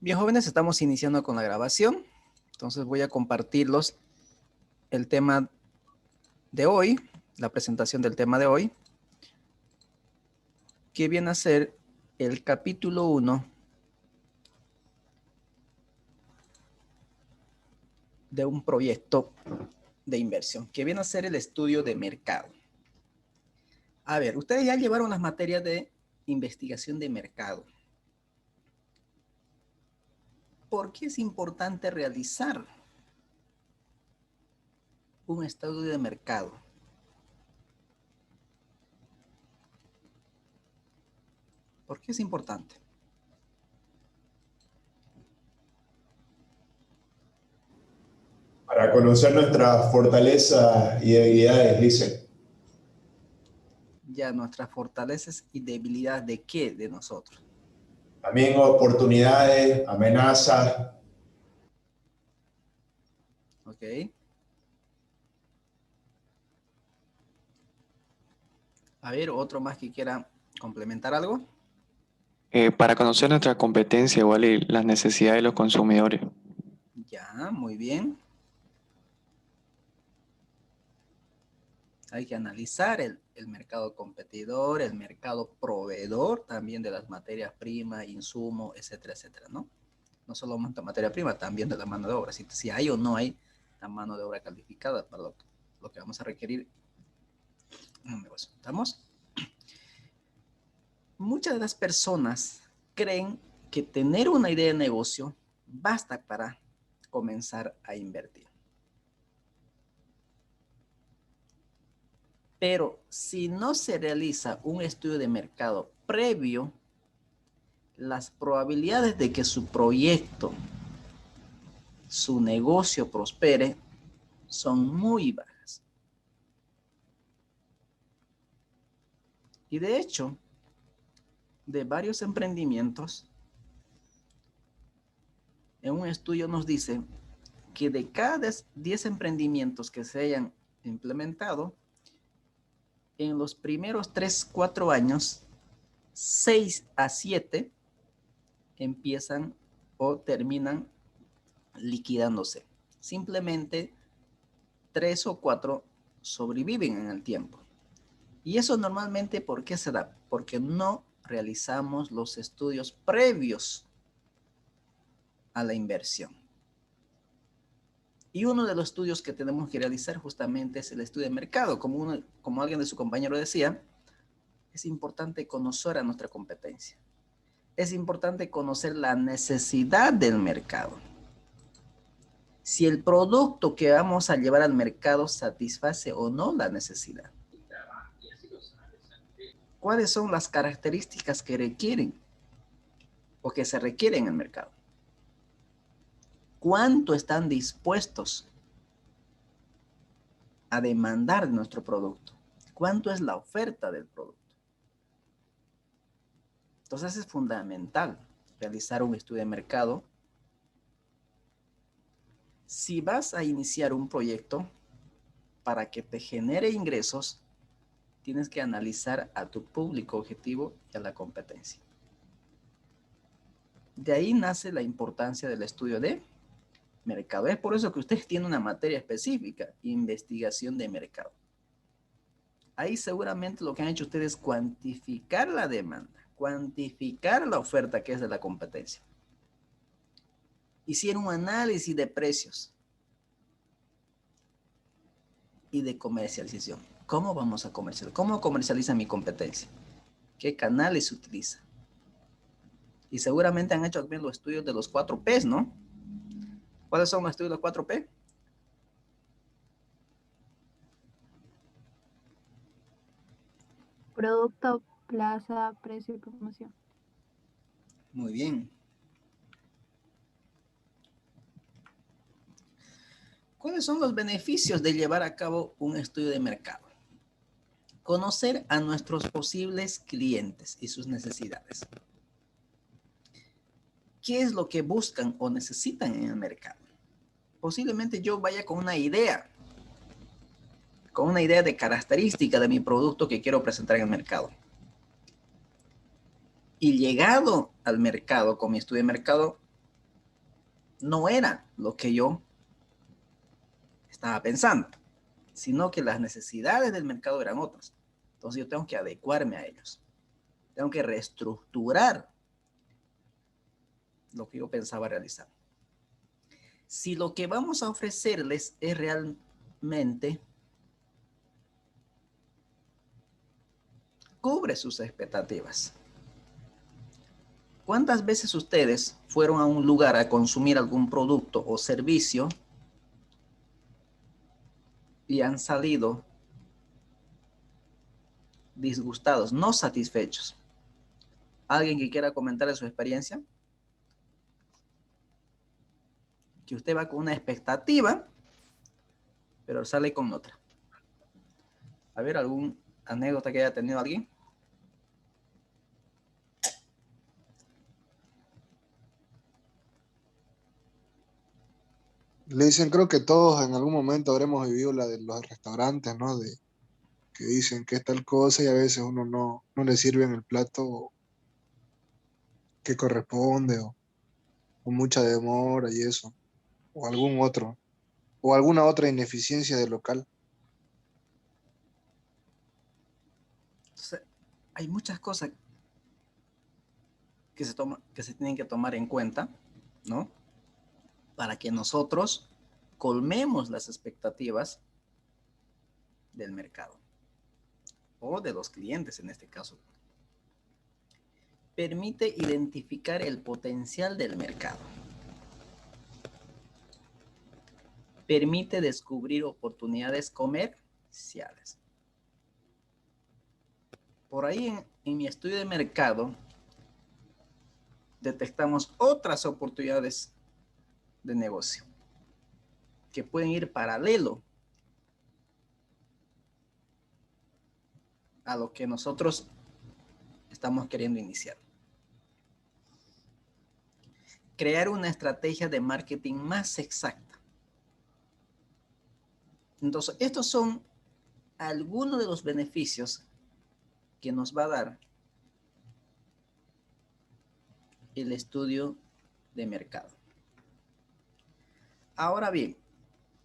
Bien, jóvenes, estamos iniciando con la grabación. Entonces voy a compartirlos el tema de hoy, la presentación del tema de hoy, que viene a ser el capítulo 1 de un proyecto de inversión, que viene a ser el estudio de mercado. A ver, ustedes ya llevaron las materias de investigación de mercado. ¿Por qué es importante realizar un estudio de mercado? ¿Por qué es importante? Para conocer nuestras fortalezas y debilidades, dice. Ya nuestras fortalezas y debilidades de qué de nosotros. También oportunidades, amenazas. ¿Ok? A ver, otro más que quiera complementar algo. Para conocer nuestra competencia igual y las necesidades de los consumidores. Ya, muy bien. Hay que analizar el mercado competidor, el mercado proveedor también de las materias primas, insumos, etcétera, etcétera, ¿no? No solo materia prima, también de la mano de obra. Si hay o no hay la mano de obra calificada para lo que vamos a requerir en un negocio. ¿Estamos? Muchas de las personas creen que tener una idea de negocio basta para comenzar a invertir. Pero si no se realiza un estudio de mercado previo, las probabilidades de que su proyecto, su negocio prospere son muy bajas. Y de hecho, de varios emprendimientos, en un estudio nos dice que de cada 10 emprendimientos que se hayan implementado, en los primeros 3, 4 años, 6 a 7 empiezan o terminan liquidándose. Simplemente 3 o 4 sobreviven en el tiempo. Y eso normalmente, ¿por qué se da? Porque no realizamos los estudios previos a la inversión. Y uno de los estudios que tenemos que realizar justamente es el estudio de mercado. Como alguien de su compañero decía, es importante conocer a nuestra competencia. Es importante conocer la necesidad del mercado. Si el producto que vamos a llevar al mercado satisface o no la necesidad. ¿Cuáles son las características que requieren o que se requieren en el mercado? ¿Cuánto están dispuestos a demandar de nuestro producto? ¿Cuánto es la oferta del producto? Entonces es fundamental realizar un estudio de mercado. Si vas a iniciar un proyecto para que te genere ingresos, tienes que analizar a tu público objetivo y a la competencia. De ahí nace la importancia del estudio de mercado. Es por eso que ustedes tienen una materia específica, investigación de mercado. Ahí seguramente lo que han hecho ustedes es cuantificar la demanda, cuantificar la oferta que es de la competencia. Hicieron un análisis de precios y de comercialización. ¿Cómo vamos a comercializar? ¿Cómo comercializa mi competencia? ¿Qué canales se utiliza? Y seguramente han hecho también los estudios de los 4 P's, ¿no? ¿Cuáles son los estudios de los 4 P? Producto, plaza, precio y promoción. Muy bien. ¿Cuáles son los beneficios de llevar a cabo un estudio de mercado? Conocer a nuestros posibles clientes y sus necesidades. ¿Qué es lo que buscan o necesitan en el mercado? Posiblemente yo vaya con una idea de característica de mi producto que quiero presentar en el mercado. Y llegado al mercado con mi estudio de mercado, no era lo que yo estaba pensando, sino que las necesidades del mercado eran otras. Entonces yo tengo que adecuarme a ellos. Tengo que reestructurar lo que yo pensaba realizar. Si lo que vamos a ofrecerles es realmente cubre sus expectativas. ¿Cuántas veces ustedes fueron a un lugar a consumir algún producto o servicio y han salido disgustados, no satisfechos? ¿Alguien que quiera comentar de su experiencia? Que usted va con una expectativa, pero sale con otra. A ver, ¿algún anécdota que haya tenido alguien? Le dicen, creo que todos en algún momento habremos vivido la de los restaurantes, ¿no? De que dicen que es tal cosa y a veces uno no le sirve en el plato que corresponde o mucha demora y eso, o algún otro, o alguna otra ineficiencia del local. Entonces, hay muchas cosas que se tienen que tomar en cuenta, ¿no? Para que nosotros colmemos las expectativas del mercado o de los clientes en este caso. Permite identificar el potencial del mercado. Permite descubrir oportunidades comerciales. Por ahí en mi estudio de mercado detectamos otras oportunidades de negocio que pueden ir paralelo a lo que nosotros estamos queriendo iniciar. Crear una estrategia de marketing más exacta. Entonces, estos son algunos de los beneficios que nos va a dar el estudio de mercado. Ahora bien,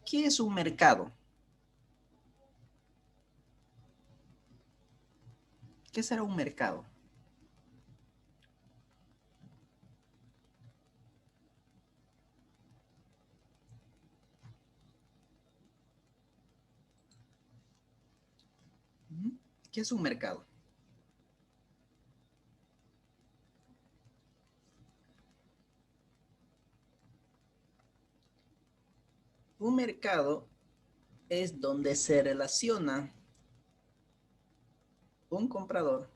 ¿qué es un mercado? ¿Qué será un mercado? ¿Qué es un mercado? Un mercado es donde se relaciona un comprador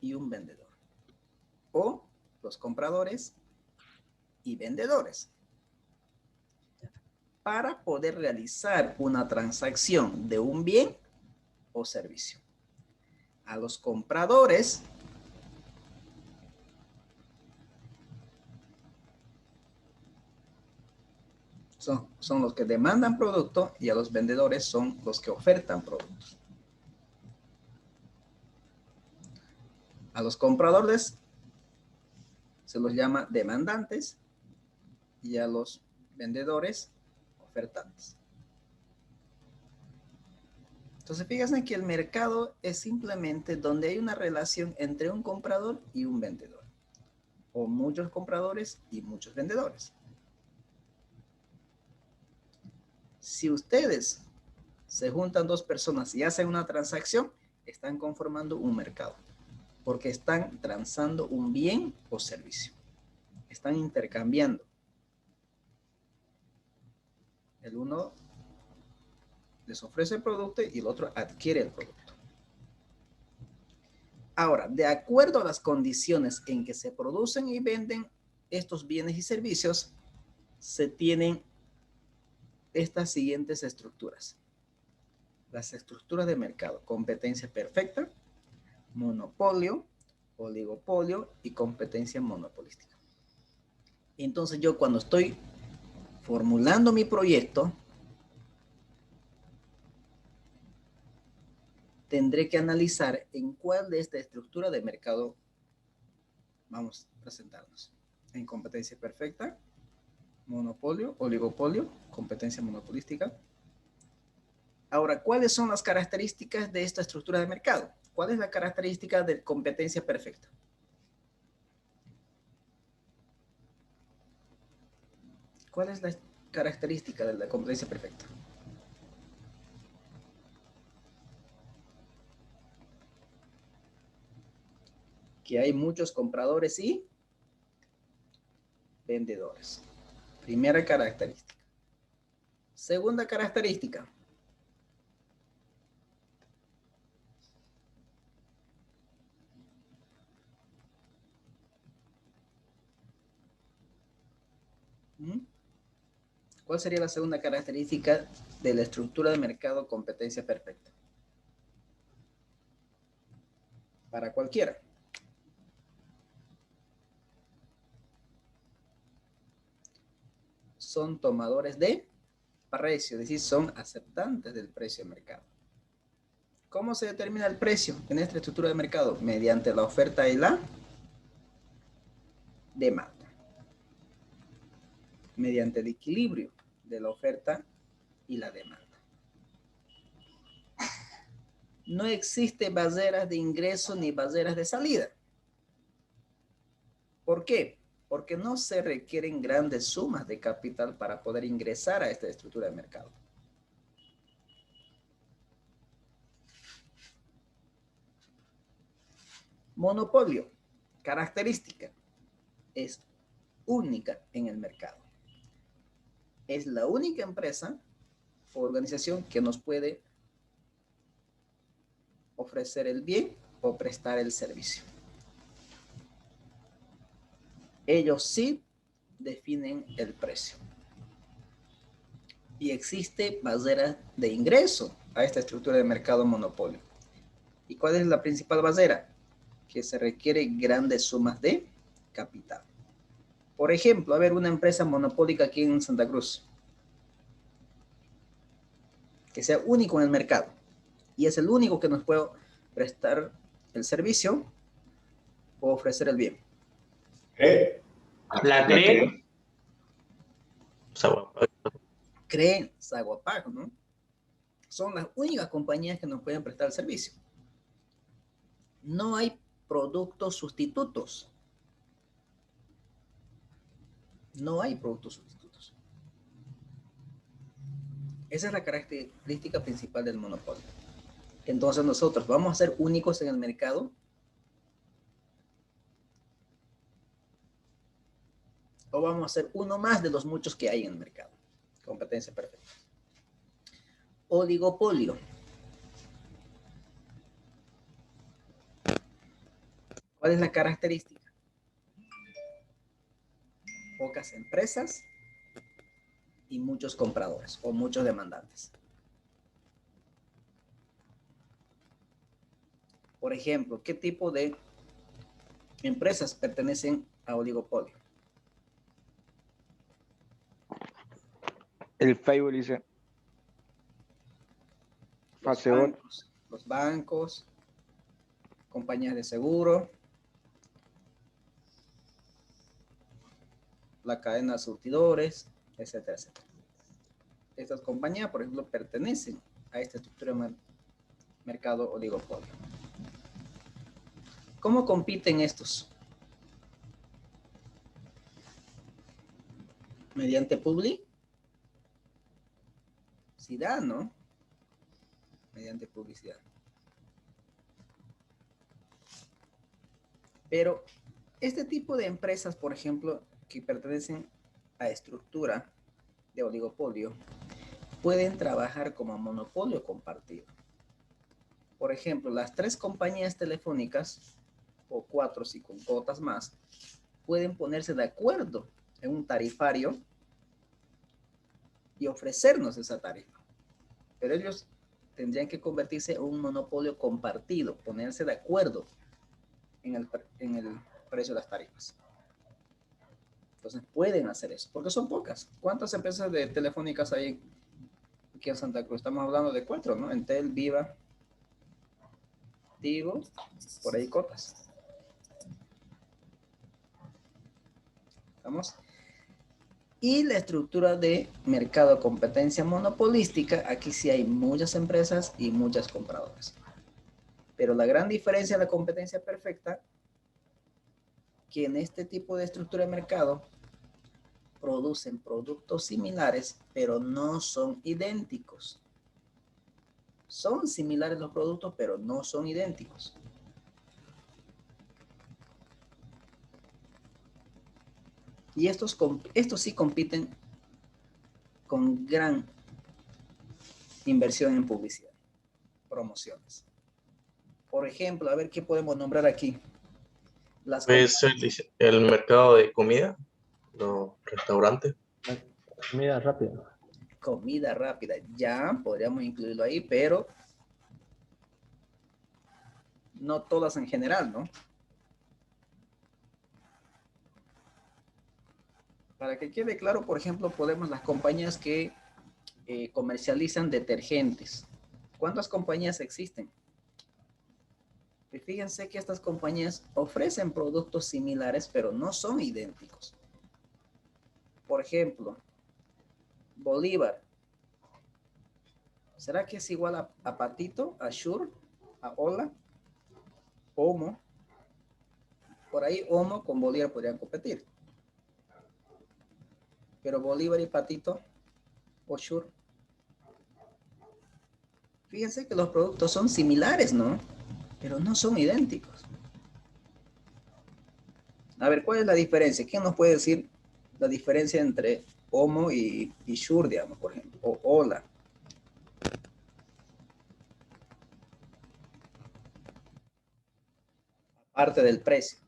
y un vendedor, o los compradores y vendedores, para poder realizar una transacción de un bien o servicio. A los compradores son los que demandan producto y a los vendedores son los que ofertan productos. A los compradores se los llama demandantes y a los vendedores ofertantes. Entonces, fíjense que el mercado es simplemente donde hay una relación entre un comprador y un vendedor, o muchos compradores y muchos vendedores. Si ustedes se juntan dos personas y hacen una transacción, están conformando un mercado, porque están transando un bien o servicio. Están intercambiando. El uno les ofrece el producto y el otro adquiere el producto. Ahora, de acuerdo a las condiciones en que se producen y venden estos bienes y servicios, se tienen estas siguientes estructuras. Las estructuras de mercado: competencia perfecta, monopolio, oligopolio y competencia monopolística. Entonces yo, cuando estoy formulando mi proyecto, tendré que analizar en cuál de esta estructura de mercado vamos a presentarnos. En competencia perfecta, Monopolio, oligopolio, competencia monopolística. Ahora, ¿cuáles son las características de esta estructura de mercado? ¿Cuál es la característica de competencia perfecta? ¿Cuál es la característica de la competencia perfecta? Que hay muchos compradores y vendedores. Primera característica. Segunda característica. ¿Cuál sería la segunda característica de la estructura de mercado competencia perfecta? Para cualquiera. Son tomadores de precio, es decir, son aceptantes del precio de mercado. ¿Cómo se determina el precio en esta estructura de mercado? Mediante la oferta y la demanda. Mediante el equilibrio de la oferta y la demanda. No existe barreras de ingreso ni barreras de salida. ¿Por qué? Porque no se requieren grandes sumas de capital para poder ingresar a esta estructura de mercado. Monopolio, característica, es única en el mercado. Es la única empresa o organización que nos puede ofrecer el bien o prestar el servicio. Ellos sí definen el precio. Y existe barrera de ingreso a esta estructura de mercado monopolio. ¿Y cuál es la principal barrera? Que se requiere grandes sumas de capital. Por ejemplo, a ver, una empresa monopólica aquí en Santa Cruz, que sea único en el mercado, y es el único que nos puede prestar el servicio o ofrecer el bien. La CRE. CRE, Saguapac, ¿no? Son las únicas compañías que nos pueden prestar el servicio. No hay productos sustitutos. No hay productos sustitutos. Esa es la característica principal del monopolio. Entonces nosotros vamos a ser únicos en el mercado. O vamos a ser uno más de los muchos que hay en el mercado. Competencia perfecta. Oligopolio. ¿Cuál es la característica? Pocas empresas y muchos compradores o muchos demandantes. Por ejemplo, ¿qué tipo de empresas pertenecen a oligopolio? El Facebook dice. Los bancos, compañías de seguro, la cadena de surtidores, etcétera, etcétera. Estas compañías, por ejemplo, pertenecen a esta estructura de mercado oligopolio. ¿Cómo compiten estos? Mediante publicidad, ¿no? Mediante publicidad. Pero este tipo de empresas, por ejemplo, que pertenecen a estructura de oligopolio, pueden trabajar como monopolio compartido. Por ejemplo, las 3 compañías telefónicas, o 4 si con cuotas más, pueden ponerse de acuerdo en un tarifario y ofrecernos esa tarifa. Pero ellos tendrían que convertirse en un monopolio compartido, ponerse de acuerdo en el precio de las tarifas. Entonces pueden hacer eso, porque son pocas. ¿Cuántas empresas de telefónicas hay aquí en Santa Cruz? Estamos hablando de 4, ¿no? Entel, Viva, Tigo, por ahí Cotas. ¿Estamos? Y la estructura de mercado competencia monopolística, aquí sí hay muchas empresas y muchas compradoras. Pero la gran diferencia de la competencia perfecta, que en este tipo de estructura de mercado producen productos similares, pero no son idénticos. Son similares los productos, pero no son idénticos. Y estos sí compiten con gran inversión en publicidad, promociones. Por ejemplo, a ver qué podemos nombrar aquí. Pues el mercado de comida, los restaurantes. Comida rápida. Comida rápida, ya podríamos incluirlo ahí, pero no todas en general, ¿no? Para que quede claro, por ejemplo, podemos las compañías que comercializan detergentes. ¿Cuántas compañías existen? Y fíjense que estas compañías ofrecen productos similares, pero no son idénticos. Por ejemplo, Bolívar. ¿Será que es igual a Patito, a Shure, a Ola, Omo? Por ahí Omo con Bolívar podrían competir. Pero Bolívar y Patito o Shure. Fíjense que los productos son similares, ¿no? Pero no son idénticos. A ver, ¿cuál es la diferencia? ¿Quién nos puede decir la diferencia entre Omo y Shure, digamos, por ejemplo? O Ola. Aparte del precio.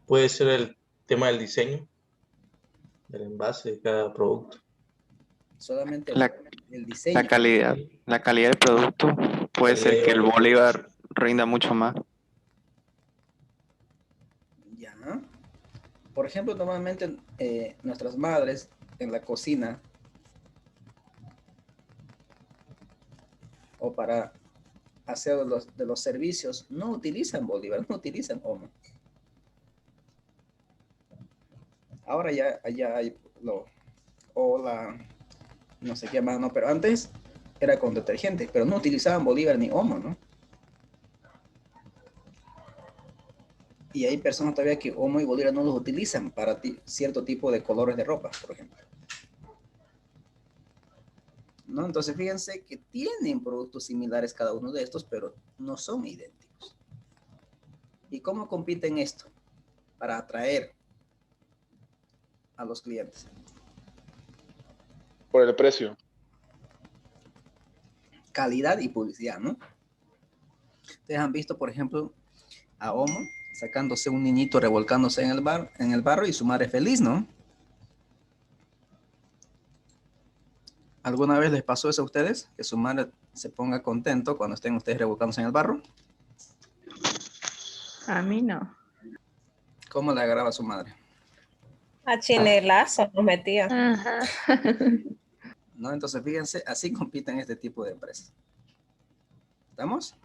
Puede ser el tema del diseño, del envase de cada producto. Solamente La, el diseño. la calidad del producto puede ser que el Bolívar rinda mucho más. Ya. Por ejemplo, normalmente nuestras madres en la cocina o para hacer de los servicios no utilizan Bolívar, no utilizan Omo. Ahora ya hay Ola, no sé qué más, no, pero antes era con detergente, pero no utilizaban Bolívar ni Omo, ¿no? Y hay personas todavía que Omo y Bolívar no los utilizan para cierto tipo de colores de ropa, por ejemplo. ¿No? Entonces fíjense que tienen productos similares cada uno de estos, pero no son idénticos. ¿Y cómo compiten esto? Para atraer a los clientes. Por el precio. Calidad y publicidad, ¿no? Ustedes han visto, por ejemplo, a Omo sacándose un niñito revolcándose en el barro y su madre feliz, ¿no? ¿Alguna vez les pasó eso a ustedes? Que su madre se ponga contento cuando estén ustedes revolcándose en el barro. A mí no. ¿Cómo le agarraba a su madre? A chinelazo nos metía. Ajá. ¿No? Entonces, fíjense, así compiten este tipo de empresas. ¿Estamos?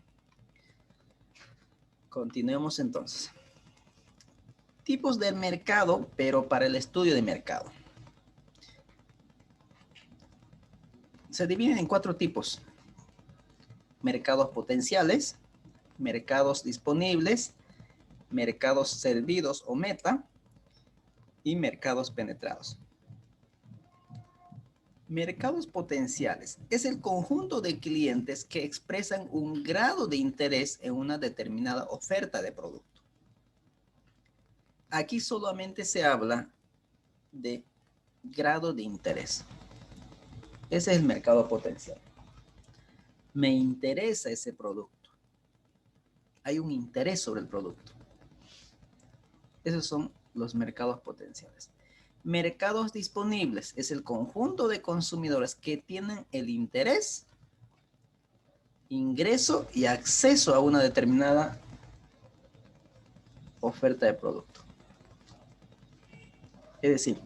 Continuemos entonces. Tipos de mercado, pero para el estudio de mercado. Se dividen en 4 tipos. Mercados potenciales, mercados disponibles, mercados servidos o meta y mercados penetrados. Mercados potenciales es el conjunto de clientes que expresan un grado de interés en una determinada oferta de producto. Aquí solamente se habla de grado de interés. Ese es el mercado potencial. Me interesa ese producto. Hay un interés sobre el producto. Esos son los mercados potenciales. Mercados disponibles es el conjunto de consumidores que tienen el interés, ingreso y acceso a una determinada oferta de producto. Es decir,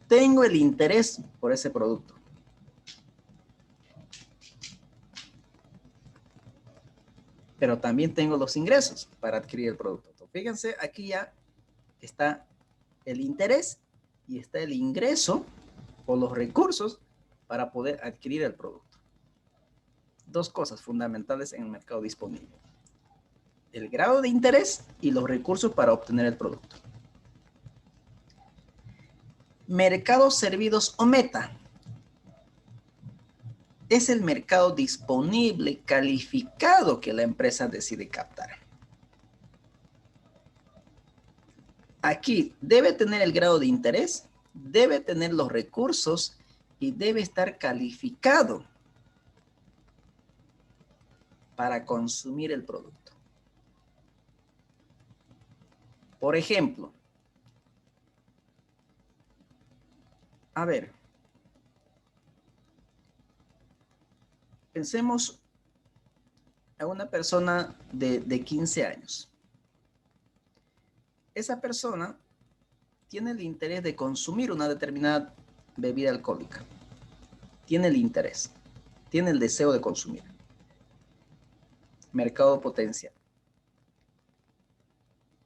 tengo el interés por ese producto. pero también tengo los ingresos para adquirir el producto. Entonces, fíjense, aquí ya está el interés y está el ingreso o los recursos para poder adquirir el producto. Dos cosas fundamentales en el mercado disponible: el grado de interés y los recursos para obtener el producto. Mercados servidos o meta. Es el mercado disponible, calificado que la empresa decide captar. Aquí debe tener el grado de interés, debe tener los recursos y debe estar calificado para consumir el producto. Por ejemplo, a ver, pensemos a una persona de 15 años. Esa persona tiene el interés de consumir una determinada bebida alcohólica. Tiene el interés, tiene el deseo de consumir. Mercado potencial.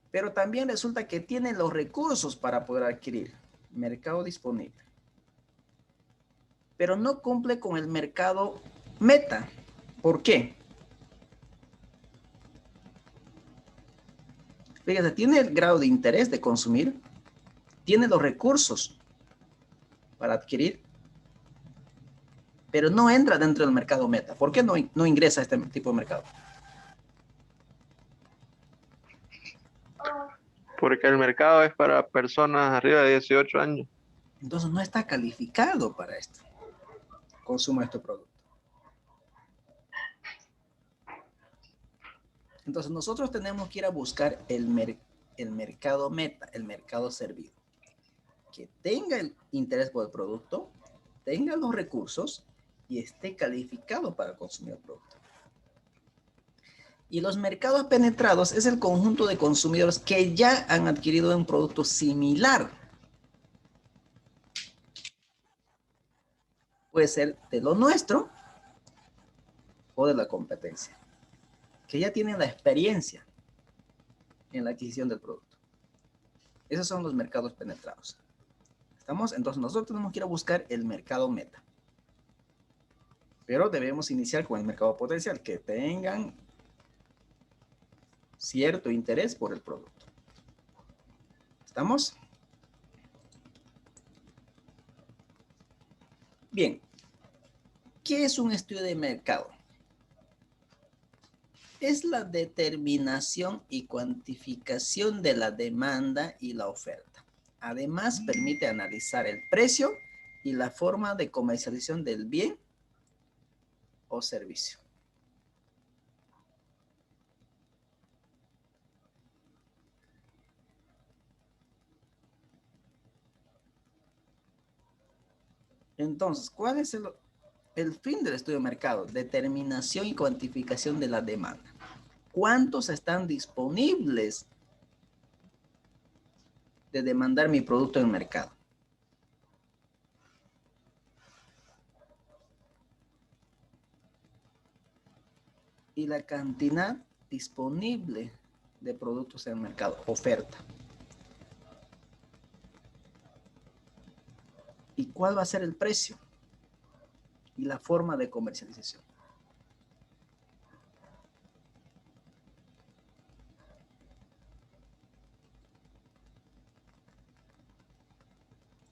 Pero también resulta que tiene los recursos para poder adquirir. Mercado disponible. Pero no cumple con el mercado meta. ¿Por qué? Fíjate, tiene el grado de interés de consumir, tiene los recursos para adquirir, pero no entra dentro del mercado meta. ¿Por qué no ingresa a este tipo de mercado? Porque el mercado es para personas arriba de 18 años. Entonces no está calificado para esto. Consumo de este producto. Entonces nosotros tenemos que ir a buscar el mercado meta, el mercado servido. Que tenga el interés por el producto, tenga los recursos y esté calificado para consumir el producto. Y los mercados penetrados es el conjunto de consumidores que ya han adquirido un producto similar. Puede ser de lo nuestro o de la competencia, que ya tienen la experiencia en la adquisición del producto. Esos son los mercados penetrados. ¿Estamos? Entonces nosotros tenemos que ir a buscar el mercado meta. Pero debemos iniciar con el mercado potencial, que tengan cierto interés por el producto. ¿Estamos? Bien. ¿Qué es un estudio de mercado? Es la determinación y cuantificación de la demanda y la oferta. Además, permite analizar el precio y la forma de comercialización del bien o servicio. Entonces, ¿cuál es el fin del estudio de mercado? Determinación y cuantificación de la demanda. ¿Cuántos están disponibles de demandar mi producto en el mercado? Y la cantidad disponible de productos en el mercado, oferta. ¿Y cuál va a ser el precio? Y la forma de comercialización.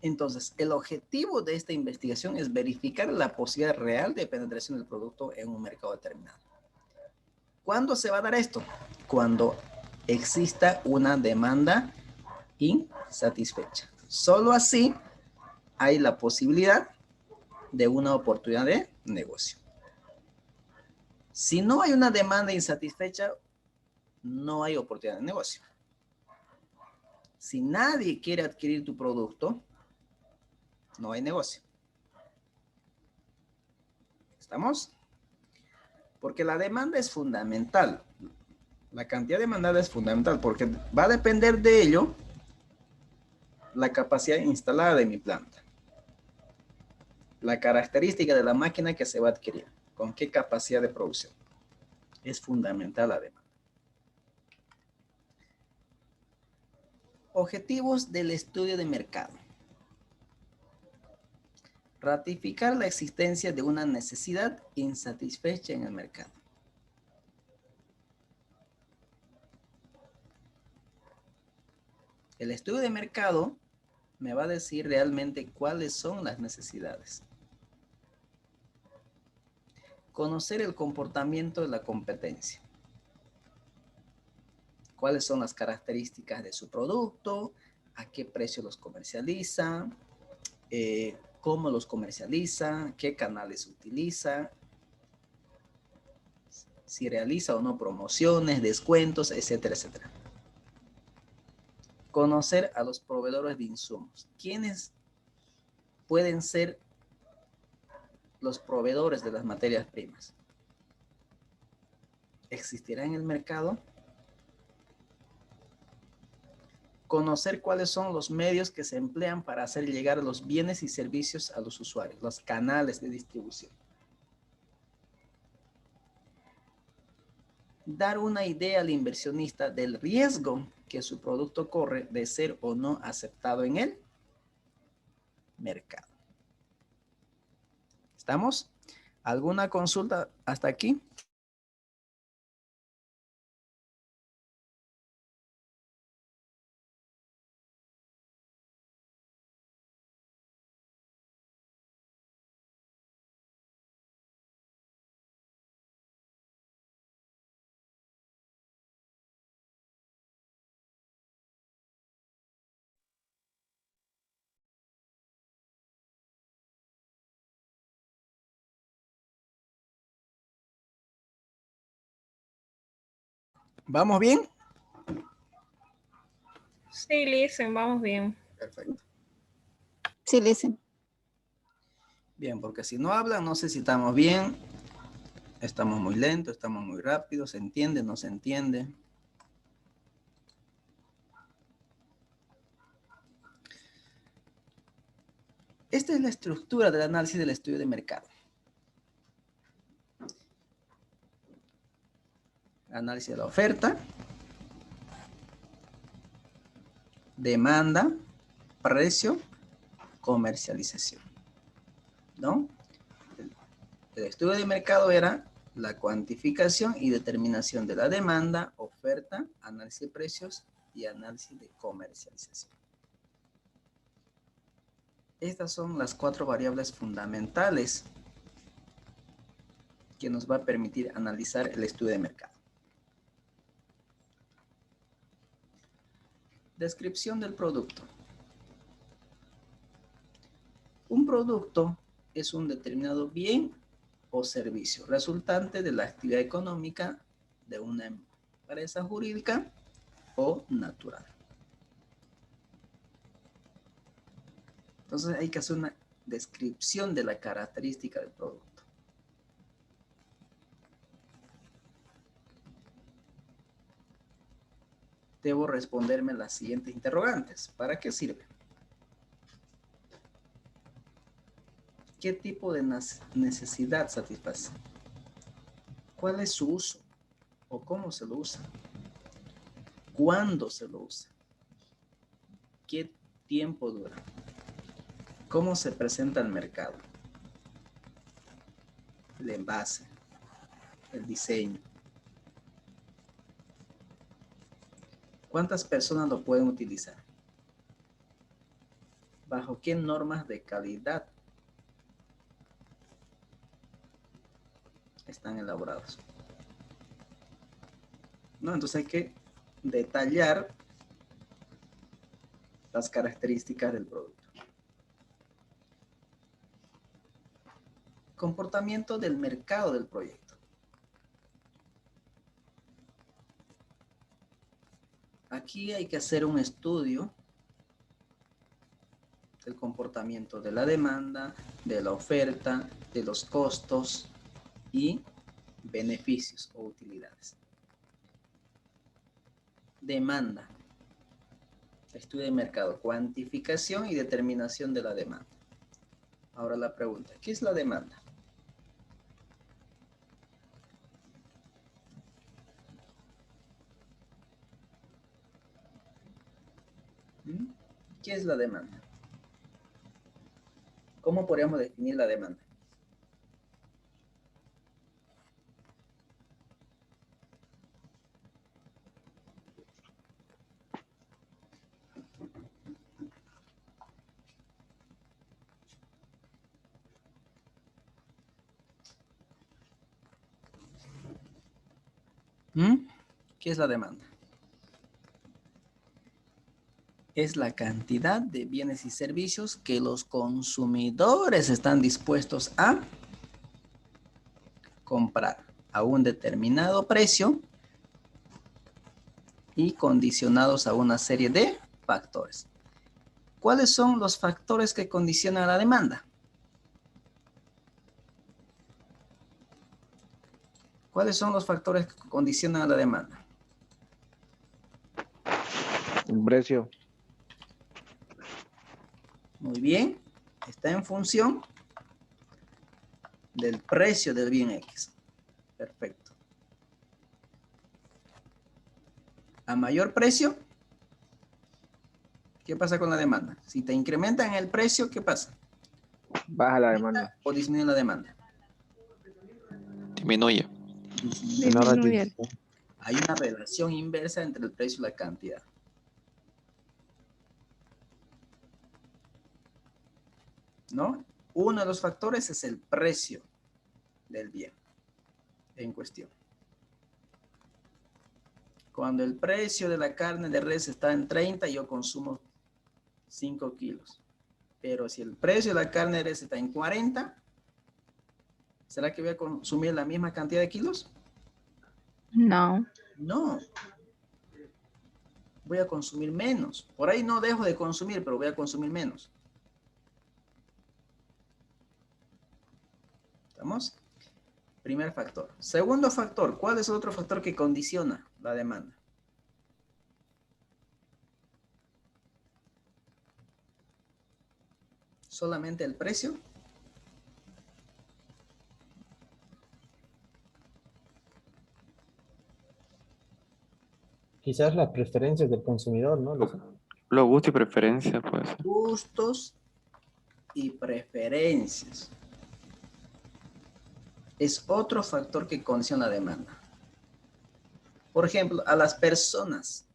Entonces, el objetivo de esta investigación es verificar la posibilidad real de penetración del producto en un mercado determinado. ¿Cuándo se va a dar esto? Cuando exista una demanda insatisfecha. Solo así hay la posibilidad de una oportunidad de negocio. Si no hay una demanda insatisfecha, no hay oportunidad de negocio. Si nadie quiere adquirir tu producto, no hay negocio. ¿Estamos? Porque la demanda es fundamental. La cantidad demandada es fundamental porque va a depender de ello la capacidad instalada de mi planta. La característica de la máquina que se va a adquirir. Con qué capacidad de producción. Es fundamental la demanda. Objetivos del estudio de mercado. Ratificar la existencia de una necesidad insatisfecha en el mercado. El estudio de mercado me va a decir realmente cuáles son las necesidades. Conocer el comportamiento de la competencia. Cuáles son las características de su producto, a qué precio los comercializa, cómo los comercializa, qué canales utiliza, si realiza o no promociones, descuentos, etcétera, etcétera. Conocer a los proveedores de insumos. ¿Quiénes pueden ser los proveedores de las materias primas? ¿Existirá en el mercado? Conocer cuáles son los medios que se emplean para hacer llegar los bienes y servicios a los usuarios, los canales de distribución. Dar una idea al inversionista del riesgo que su producto corre de ser o no aceptado en el mercado. ¿Estamos? ¿Alguna consulta hasta aquí? ¿Vamos bien? Sí, listen, vamos bien. Perfecto. Sí, listen. Bien, porque si no hablan, no sé si estamos bien, estamos muy lentos, estamos muy rápidos, ¿se entiende, no se entiende? Esta es la estructura del análisis del estudio de mercado. Análisis de la oferta, demanda, precio, comercialización. ¿No? El estudio de mercado era la cuantificación y determinación de la demanda, oferta, análisis de precios y análisis de comercialización. Estas son las 4 variables fundamentales que nos va a permitir analizar el estudio de mercado. Descripción del producto. Un producto es un determinado bien o servicio resultante de la actividad económica de una empresa jurídica o natural. Entonces hay que hacer una descripción de la característica del producto. Debo responderme las siguientes interrogantes. ¿Para qué sirve? ¿Qué tipo de necesidad satisface? ¿Cuál es su uso? ¿O cómo se lo usa? ¿Cuándo se lo usa? ¿Qué tiempo dura? ¿Cómo se presenta al mercado? El envase, el diseño. ¿Cuántas personas lo pueden utilizar? ¿Bajo qué normas de calidad están elaborados? ¿No? Entonces hay que detallar las características del producto. Comportamiento del mercado del proyecto. Aquí hay que hacer un estudio del comportamiento de la demanda, de la oferta, de los costos y beneficios o utilidades. Demanda. Estudio de mercado, cuantificación y determinación de la demanda. Ahora la pregunta, ¿qué es la demanda? ¿Mm? ¿Qué es la demanda? ¿Cómo podríamos definir la demanda? ¿Mm? ¿Qué es la demanda? Es la cantidad de bienes y servicios que los consumidores están dispuestos a comprar a un determinado precio y condicionados a una serie de factores. ¿Cuáles son los factores que condicionan la demanda? ¿Cuáles son los factores que condicionan a la demanda? El precio. Muy bien, está en función del precio del bien X. Perfecto. A mayor precio, ¿qué pasa con la demanda? Si te incrementan el precio, ¿qué pasa? Baja la demanda. ¿O disminuye la demanda? Disminuye. Disminuye. Menor Disminuye. adquisición. Hay una relación inversa entre el precio y la cantidad. ¿No? Uno de los factores es el precio del bien en cuestión. Cuando el precio de la carne de res está en 30, yo consumo 5 kilos. Pero si el precio de la carne de res está en 40, ¿será que voy a consumir la misma cantidad de kilos? No. No. Voy a consumir menos. Por ahí no dejo de consumir, pero voy a consumir menos. ¿Estamos? Primer factor. Segundo factor, ¿cuál es el otro factor que condiciona la demanda? ¿Solamente el precio? Quizás las preferencias del consumidor, ¿no? Los gustos y preferencias, pues. Gustos y preferencias. Es otro factor que condiciona la demanda. Por ejemplo, a las personas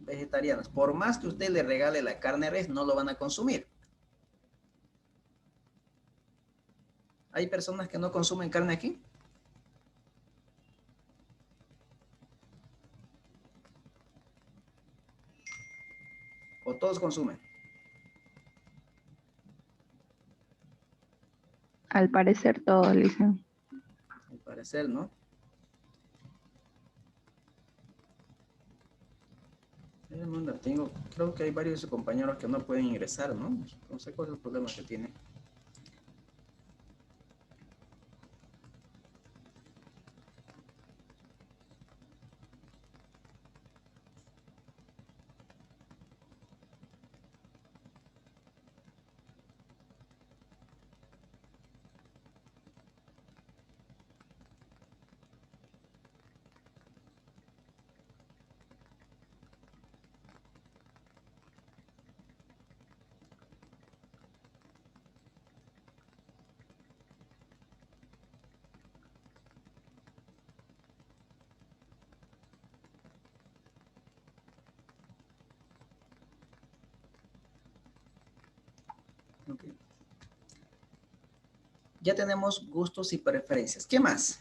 vegetarianas, por más que usted le regale la carne de res, no lo van a consumir. ¿Hay personas que no consumen carne aquí? ¿O todos consumen? Al parecer todo, dicen. Al parecer, ¿no? Creo que hay varios compañeros que no pueden ingresar, ¿no? No sé cuál es el problema que tienen. Okay. Ya tenemos gustos y preferencias. ¿Qué más?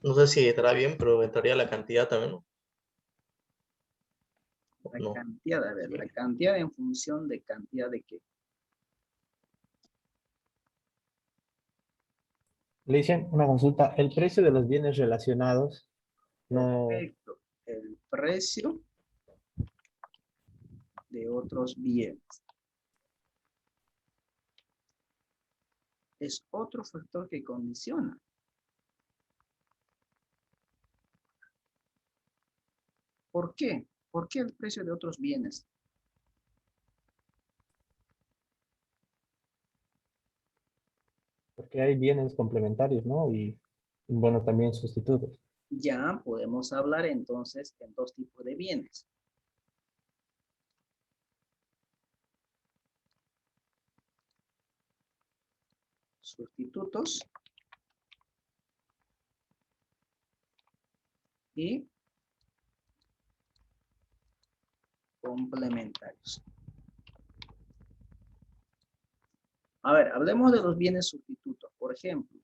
No sé si estará bien, pero entraría la cantidad también, ¿no? La No. cantidad, a ver, la cantidad en función de cantidad de qué. Le dicen una consulta. El precio de los bienes relacionados no. Perfecto. El precio de otros bienes. Es otro factor que condiciona. ¿Por qué? ¿Por qué el precio de otros bienes? que hay bienes complementarios, ¿no? Y bueno, también sustitutos. Ya podemos hablar entonces en dos tipos de bienes. Sustitutos y complementarios. A ver, hablemos de los bienes sustitutos. Por ejemplo,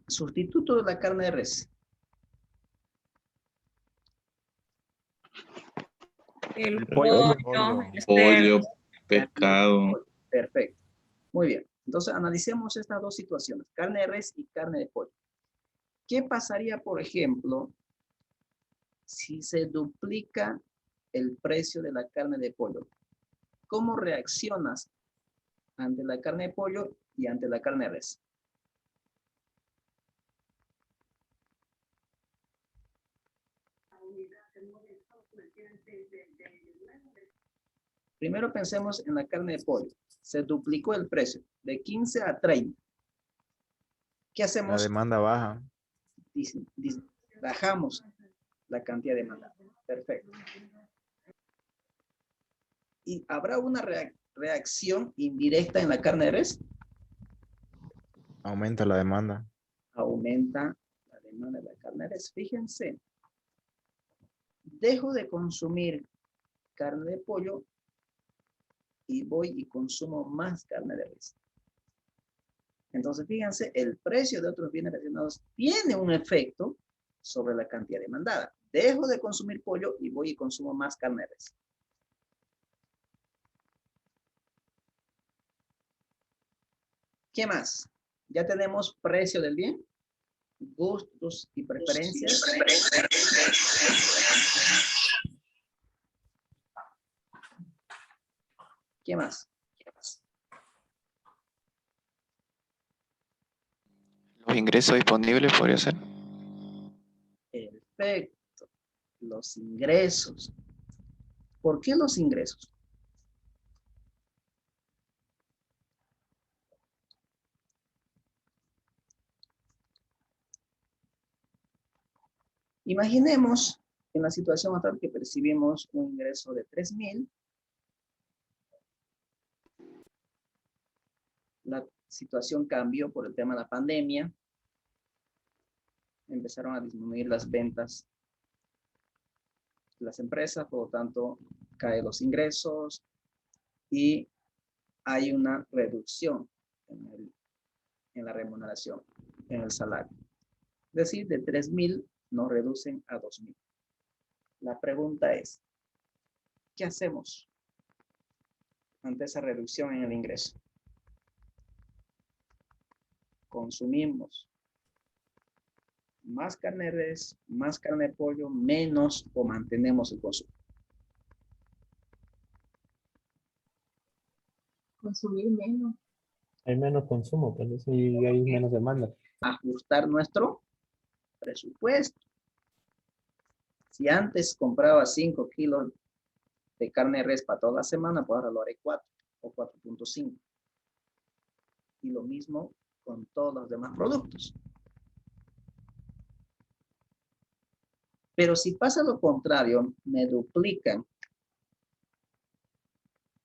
sustituto de la carne de res. El pollo. pollo, el cerdo. pescado. Perfecto. Muy bien. Entonces, analicemos estas dos situaciones, carne de res y carne de pollo. ¿Qué pasaría, por ejemplo, si se duplica el precio de la carne de pollo? ¿Cómo reaccionas ante la carne de pollo y ante la carne de res? Primero pensemos en la carne de pollo. Se duplicó el precio de 15 a 30. ¿Qué hacemos? La demanda baja. Bajamos la cantidad de demanda. Perfecto. ¿Y habrá una reacción indirecta en la carne de res? Aumenta la demanda. Aumenta la demanda de la carne de res. Fíjense, dejo de consumir carne de pollo y voy y consumo más carne de res. Entonces, fíjense, el precio de otros bienes relacionados tiene un efecto sobre la cantidad demandada. Dejo de consumir pollo y voy y consumo más carne de res. ¿Qué más? Ya tenemos precio del bien, gustos y preferencias. ¿Qué más? Los ingresos disponibles podría ser. Perfecto. Los ingresos. ¿Por qué los ingresos? Imaginemos en la situación actual que percibimos un ingreso de 3,000. La situación cambió por el tema de la pandemia. Empezaron a disminuir las ventas de las empresas, por lo tanto, caen los ingresos y hay una reducción en la remuneración, en el salario. Es decir, de 3,000 nos reducen a 2,000. La pregunta es, ¿qué hacemos ante esa reducción en el ingreso? Consumimos más carne de res, más carne de pollo, menos o mantenemos el consumo. Consumir menos. Hay menos consumo, pues eso, y hay menos demanda. Ajustar nuestro presupuesto. Si antes compraba 5 kilos de carne de res para toda la semana, pues ahora lo haré 4 o 4.5. Y lo mismo con todos los demás productos. Pero si pasa lo contrario, me duplican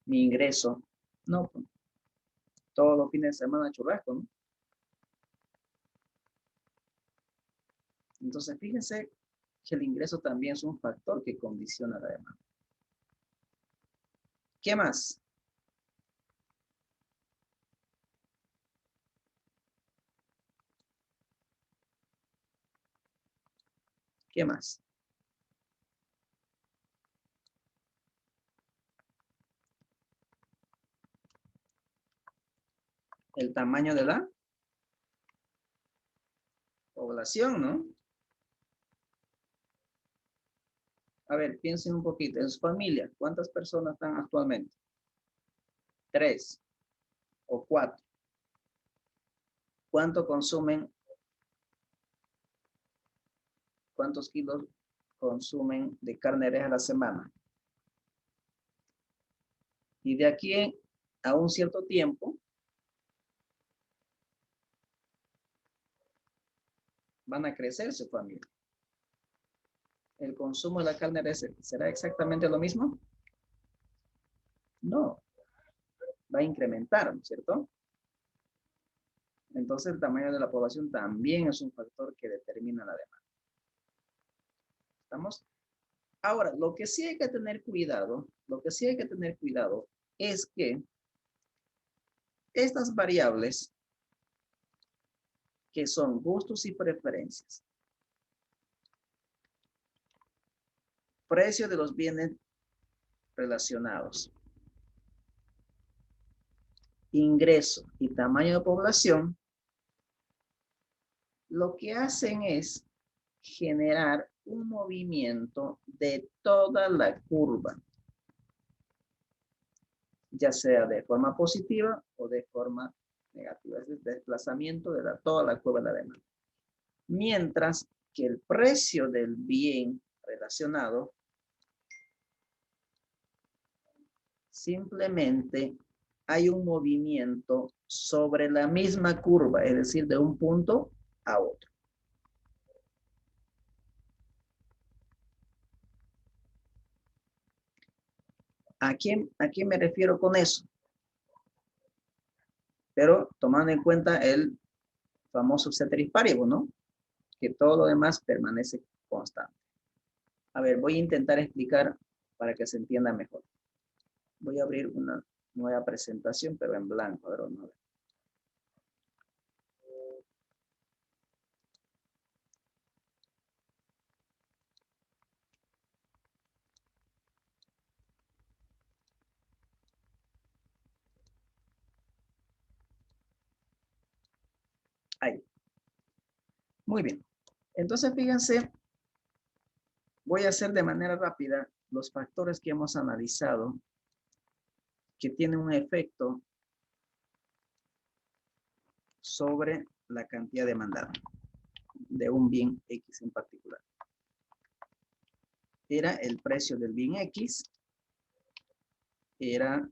mi ingreso, no, todos los fines de semana churrasco, ¿no? Entonces, fíjense que el ingreso también es un factor que condiciona la demanda. ¿Qué más? ¿Qué más? El tamaño de la población, ¿no? A ver, piensen un poquito. En su familia, ¿cuántas personas están actualmente? 3 o 4. ¿Cuánto consumen? ¿Cuántos kilos consumen de carne de res a la semana? Y de aquí a un cierto tiempo, van a crecer su familia. ¿El consumo de la carne será exactamente lo mismo? No. Va a incrementar, ¿no es cierto? Entonces el tamaño de la población también es un factor que determina la demanda. ¿Estamos? Ahora, lo que sí hay que tener cuidado, es que estas variables que son gustos y preferencias, precio de los bienes relacionados, ingreso y tamaño de población, lo que hacen es generar un movimiento de toda la curva, ya sea de forma positiva o de forma negativa. Es el desplazamiento de toda la curva de la demanda. Mientras que el precio del bien relacionado simplemente hay un movimiento sobre la misma curva, es decir, de un punto a otro. ¿A quién me refiero con eso? Pero tomando en cuenta el famoso ceteris paribus, ¿no? Que todo lo demás permanece constante. A ver, voy a intentar explicar para que se entienda mejor. Voy a abrir una nueva presentación, pero en blanco. A ver, vamos a ver. Ahí. Muy bien. Entonces, fíjense, voy a hacer de manera rápida los factores que hemos analizado que tienen un efecto sobre la cantidad demandada de un bien X en particular. Era el precio del bien X, era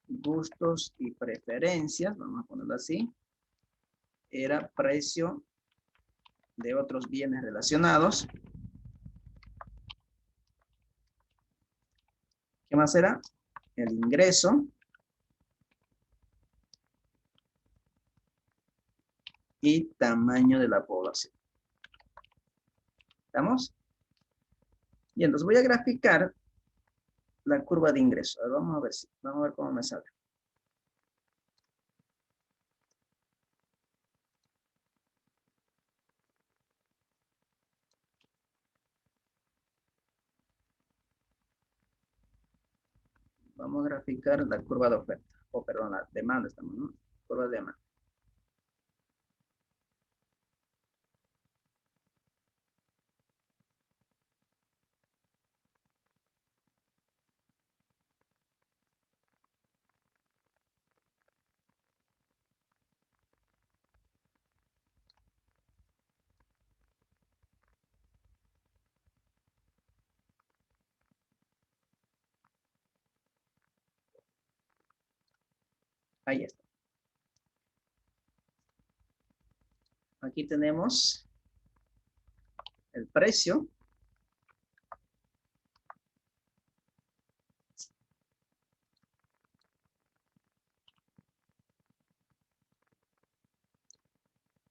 gustos y preferencias, vamos a ponerlo así, era precio de otros bienes relacionados. ¿Qué más era? El ingreso y tamaño de la población. ¿Estamos? Y entonces voy a graficar la curva de ingreso. A ver, vamos a ver cómo me sale. Vamos a graficar la curva de oferta. O perdón, la demanda estamos, ¿no? Curva de demanda. Ahí está. Aquí tenemos el precio.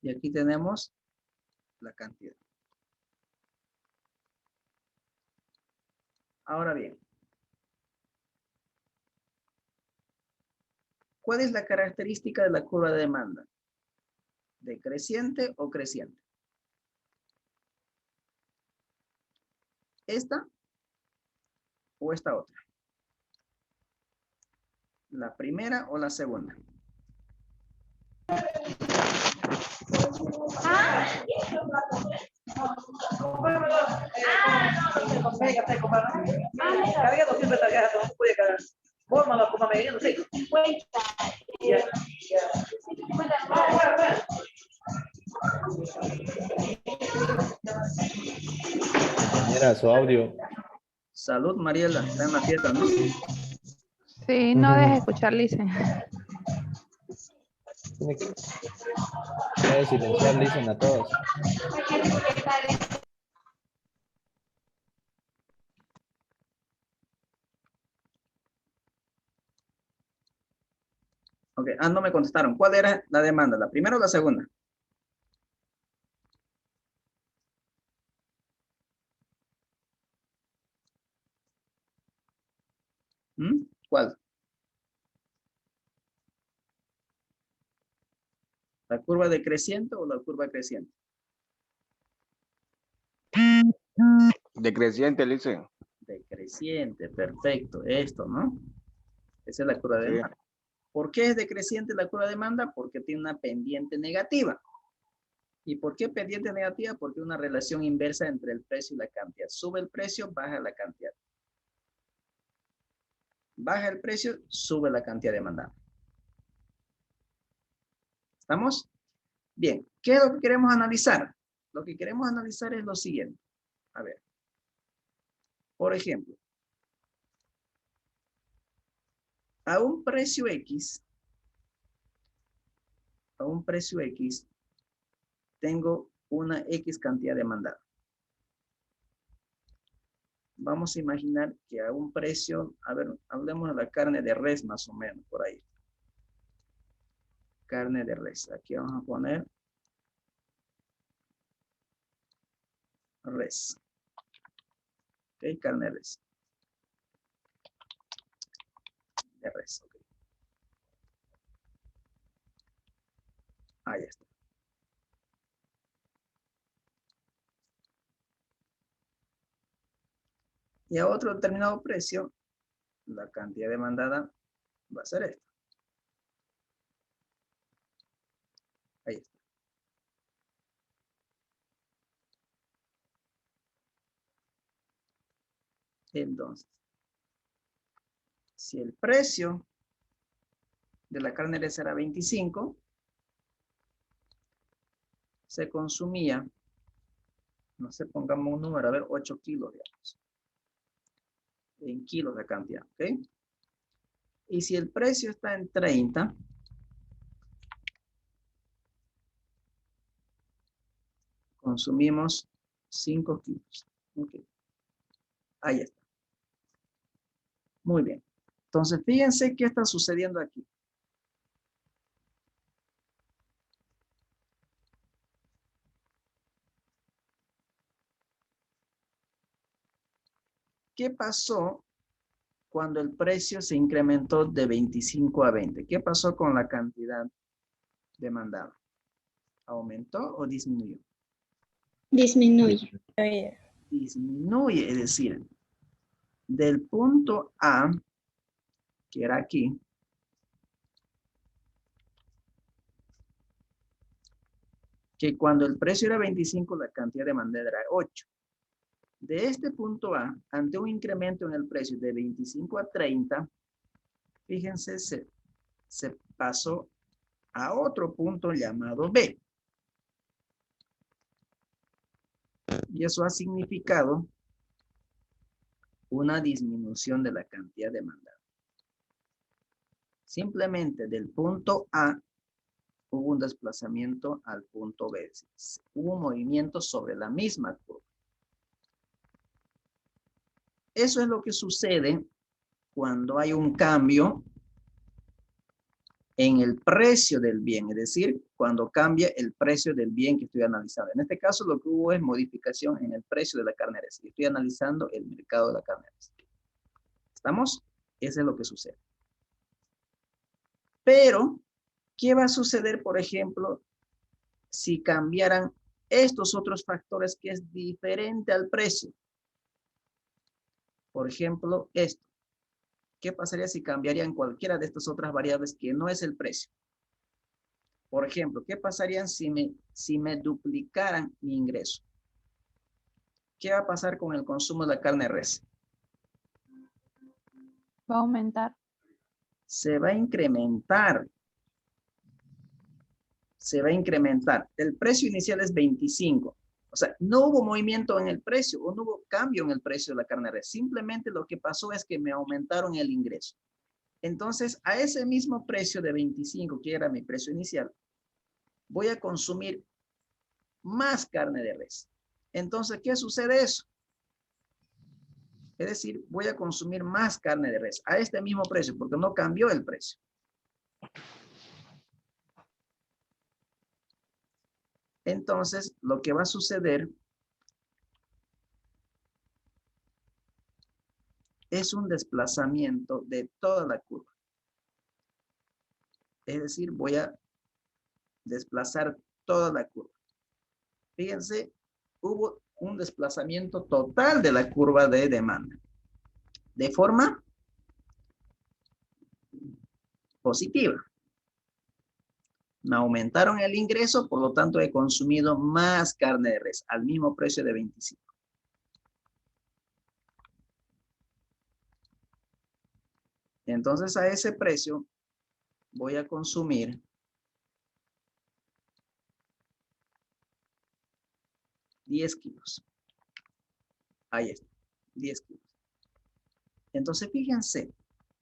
Y aquí tenemos la cantidad. Ahora bien, ¿cuál es la característica de la curva de demanda? ¿Decreciente o creciente? ¿Esta o esta otra? ¿La primera o la segunda? Era su audio. Salud, Mariela. Está en la fiesta, ¿no? Sí, no deja escuchar, Lice. Tiene que silenciar, le dicen a todos. Ok, no me contestaron. ¿Cuál era la demanda? ¿La primera o la segunda? ¿Cuál? ¿La curva decreciente o la curva creciente? Decreciente, le dice. Decreciente, perfecto. Esto, ¿no? Esa es la curva de Sí. demanda. ¿Por qué es decreciente la curva de demanda? Porque tiene una pendiente negativa. ¿Y por qué pendiente negativa? Porque hay una relación inversa entre el precio y la cantidad. Sube el precio, baja la cantidad. Baja el precio, sube la cantidad demandada. ¿Estamos? Bien, ¿qué es lo que queremos analizar? Lo que queremos analizar es lo siguiente. A ver. Por ejemplo, a un precio X, tengo una X cantidad demandada. Vamos a imaginar que a un precio, a ver, hablemos de la carne de res más o menos, por ahí. Carne de res. Aquí vamos a poner res. Ok, carne de res. De res, ok. Ahí está. Y a otro determinado precio, la cantidad demandada va a ser esta. Ahí está. Entonces, si el precio de la carne de res era 25, se consumía, no sé, pongamos un número, a ver, 8 kilos, digamos. En kilos de cantidad, ¿ok? Y si el precio está en 30, consumimos 5 kilos. Ok. Ahí está. Muy bien. Entonces, fíjense qué está sucediendo aquí. ¿Qué pasó cuando el precio se incrementó de 25 a 20? ¿Qué pasó con la cantidad demandada? ¿Aumentó o disminuyó? Disminuye. Disminuye, es decir, del punto A, que era aquí, que cuando el precio era 25, la cantidad demandada era 8. De este punto A, ante un incremento en el precio de 25 a 30, fíjense, se pasó a otro punto llamado B. Y eso ha significado una disminución de la cantidad demandada. Simplemente del punto A hubo un desplazamiento al punto B. Hubo un movimiento sobre la misma curva. Eso es lo que sucede cuando hay un cambio en el precio del bien, es decir, cuando cambia el precio del bien que estoy analizando. En este caso, lo que hubo es modificación en el precio de la carne de res. Estoy analizando el mercado de la carne de res. ¿Estamos? Eso es lo que sucede. Pero, ¿qué va a suceder, por ejemplo, si cambiaran estos otros factores que es diferente al precio? Por ejemplo, esto. ¿Qué pasaría si cambiarían cualquiera de estas otras variables que no es el precio? Por ejemplo, ¿qué pasaría si me duplicaran mi ingreso? ¿Qué va a pasar con el consumo de la carne de res? Va a aumentar. Se va a incrementar. Se va a incrementar. El precio inicial es 25. O sea, no hubo movimiento en el precio o no hubo cambio en el precio de la carne de res. Simplemente lo que pasó es que me aumentaron el ingreso. Entonces, a ese mismo precio de 25, que era mi precio inicial, voy a consumir más carne de res. Entonces, ¿qué sucede eso? Es decir, voy a consumir más carne de res a este mismo precio, porque no cambió el precio. Entonces, lo que va a suceder es un desplazamiento de toda la curva. Es decir, voy a desplazar toda la curva. Fíjense, hubo un desplazamiento total de la curva de demanda. De forma positiva. Me aumentaron el ingreso, por lo tanto he consumido más carne de res al mismo precio de 25. Entonces a ese precio voy a consumir 10 kilos. Ahí está, 10 kilos. Entonces fíjense,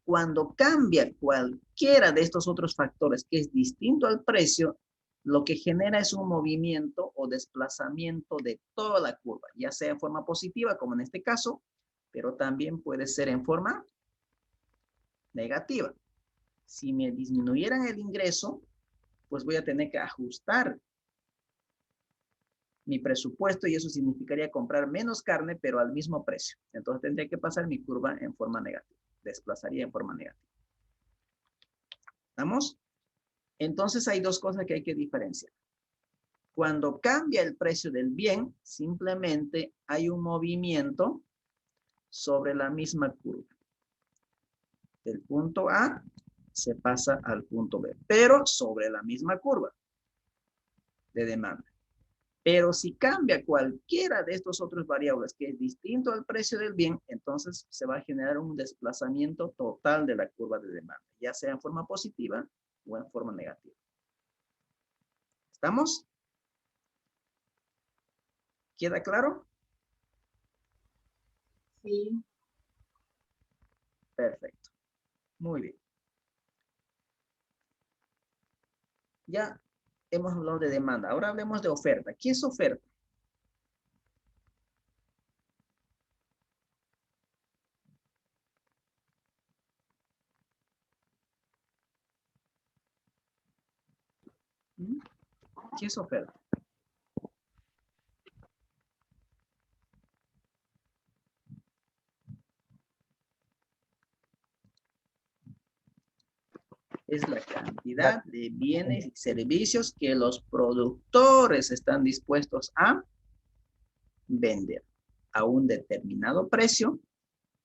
cuando cambia cualquiera de estos otros factores que es distinto al precio, lo que genera es un movimiento o desplazamiento de toda la curva, ya sea en forma positiva, como en este caso, pero también puede ser en forma negativa. Si me disminuyeran el ingreso, pues voy a tener que ajustar mi presupuesto y eso significaría comprar menos carne, pero al mismo precio. Entonces tendría que pasar mi curva en forma negativa. Desplazaría en forma negativa. ¿Estamos? Entonces hay dos cosas que hay que diferenciar. Cuando cambia el precio del bien, simplemente hay un movimiento sobre la misma curva. Del punto A se pasa al punto B, pero sobre la misma curva de demanda. Pero si cambia cualquiera de estos otros variables que es distinto al precio del bien, entonces se va a generar un desplazamiento total de la curva de demanda, ya sea en forma positiva o en forma negativa. ¿Estamos? ¿Queda claro? Sí. Perfecto. Muy bien. Ya hemos hablado de demanda. Ahora hablemos de oferta. ¿Qué es oferta? ¿Qué es oferta? Es la cantidad de bienes y servicios que los productores están dispuestos a vender a un determinado precio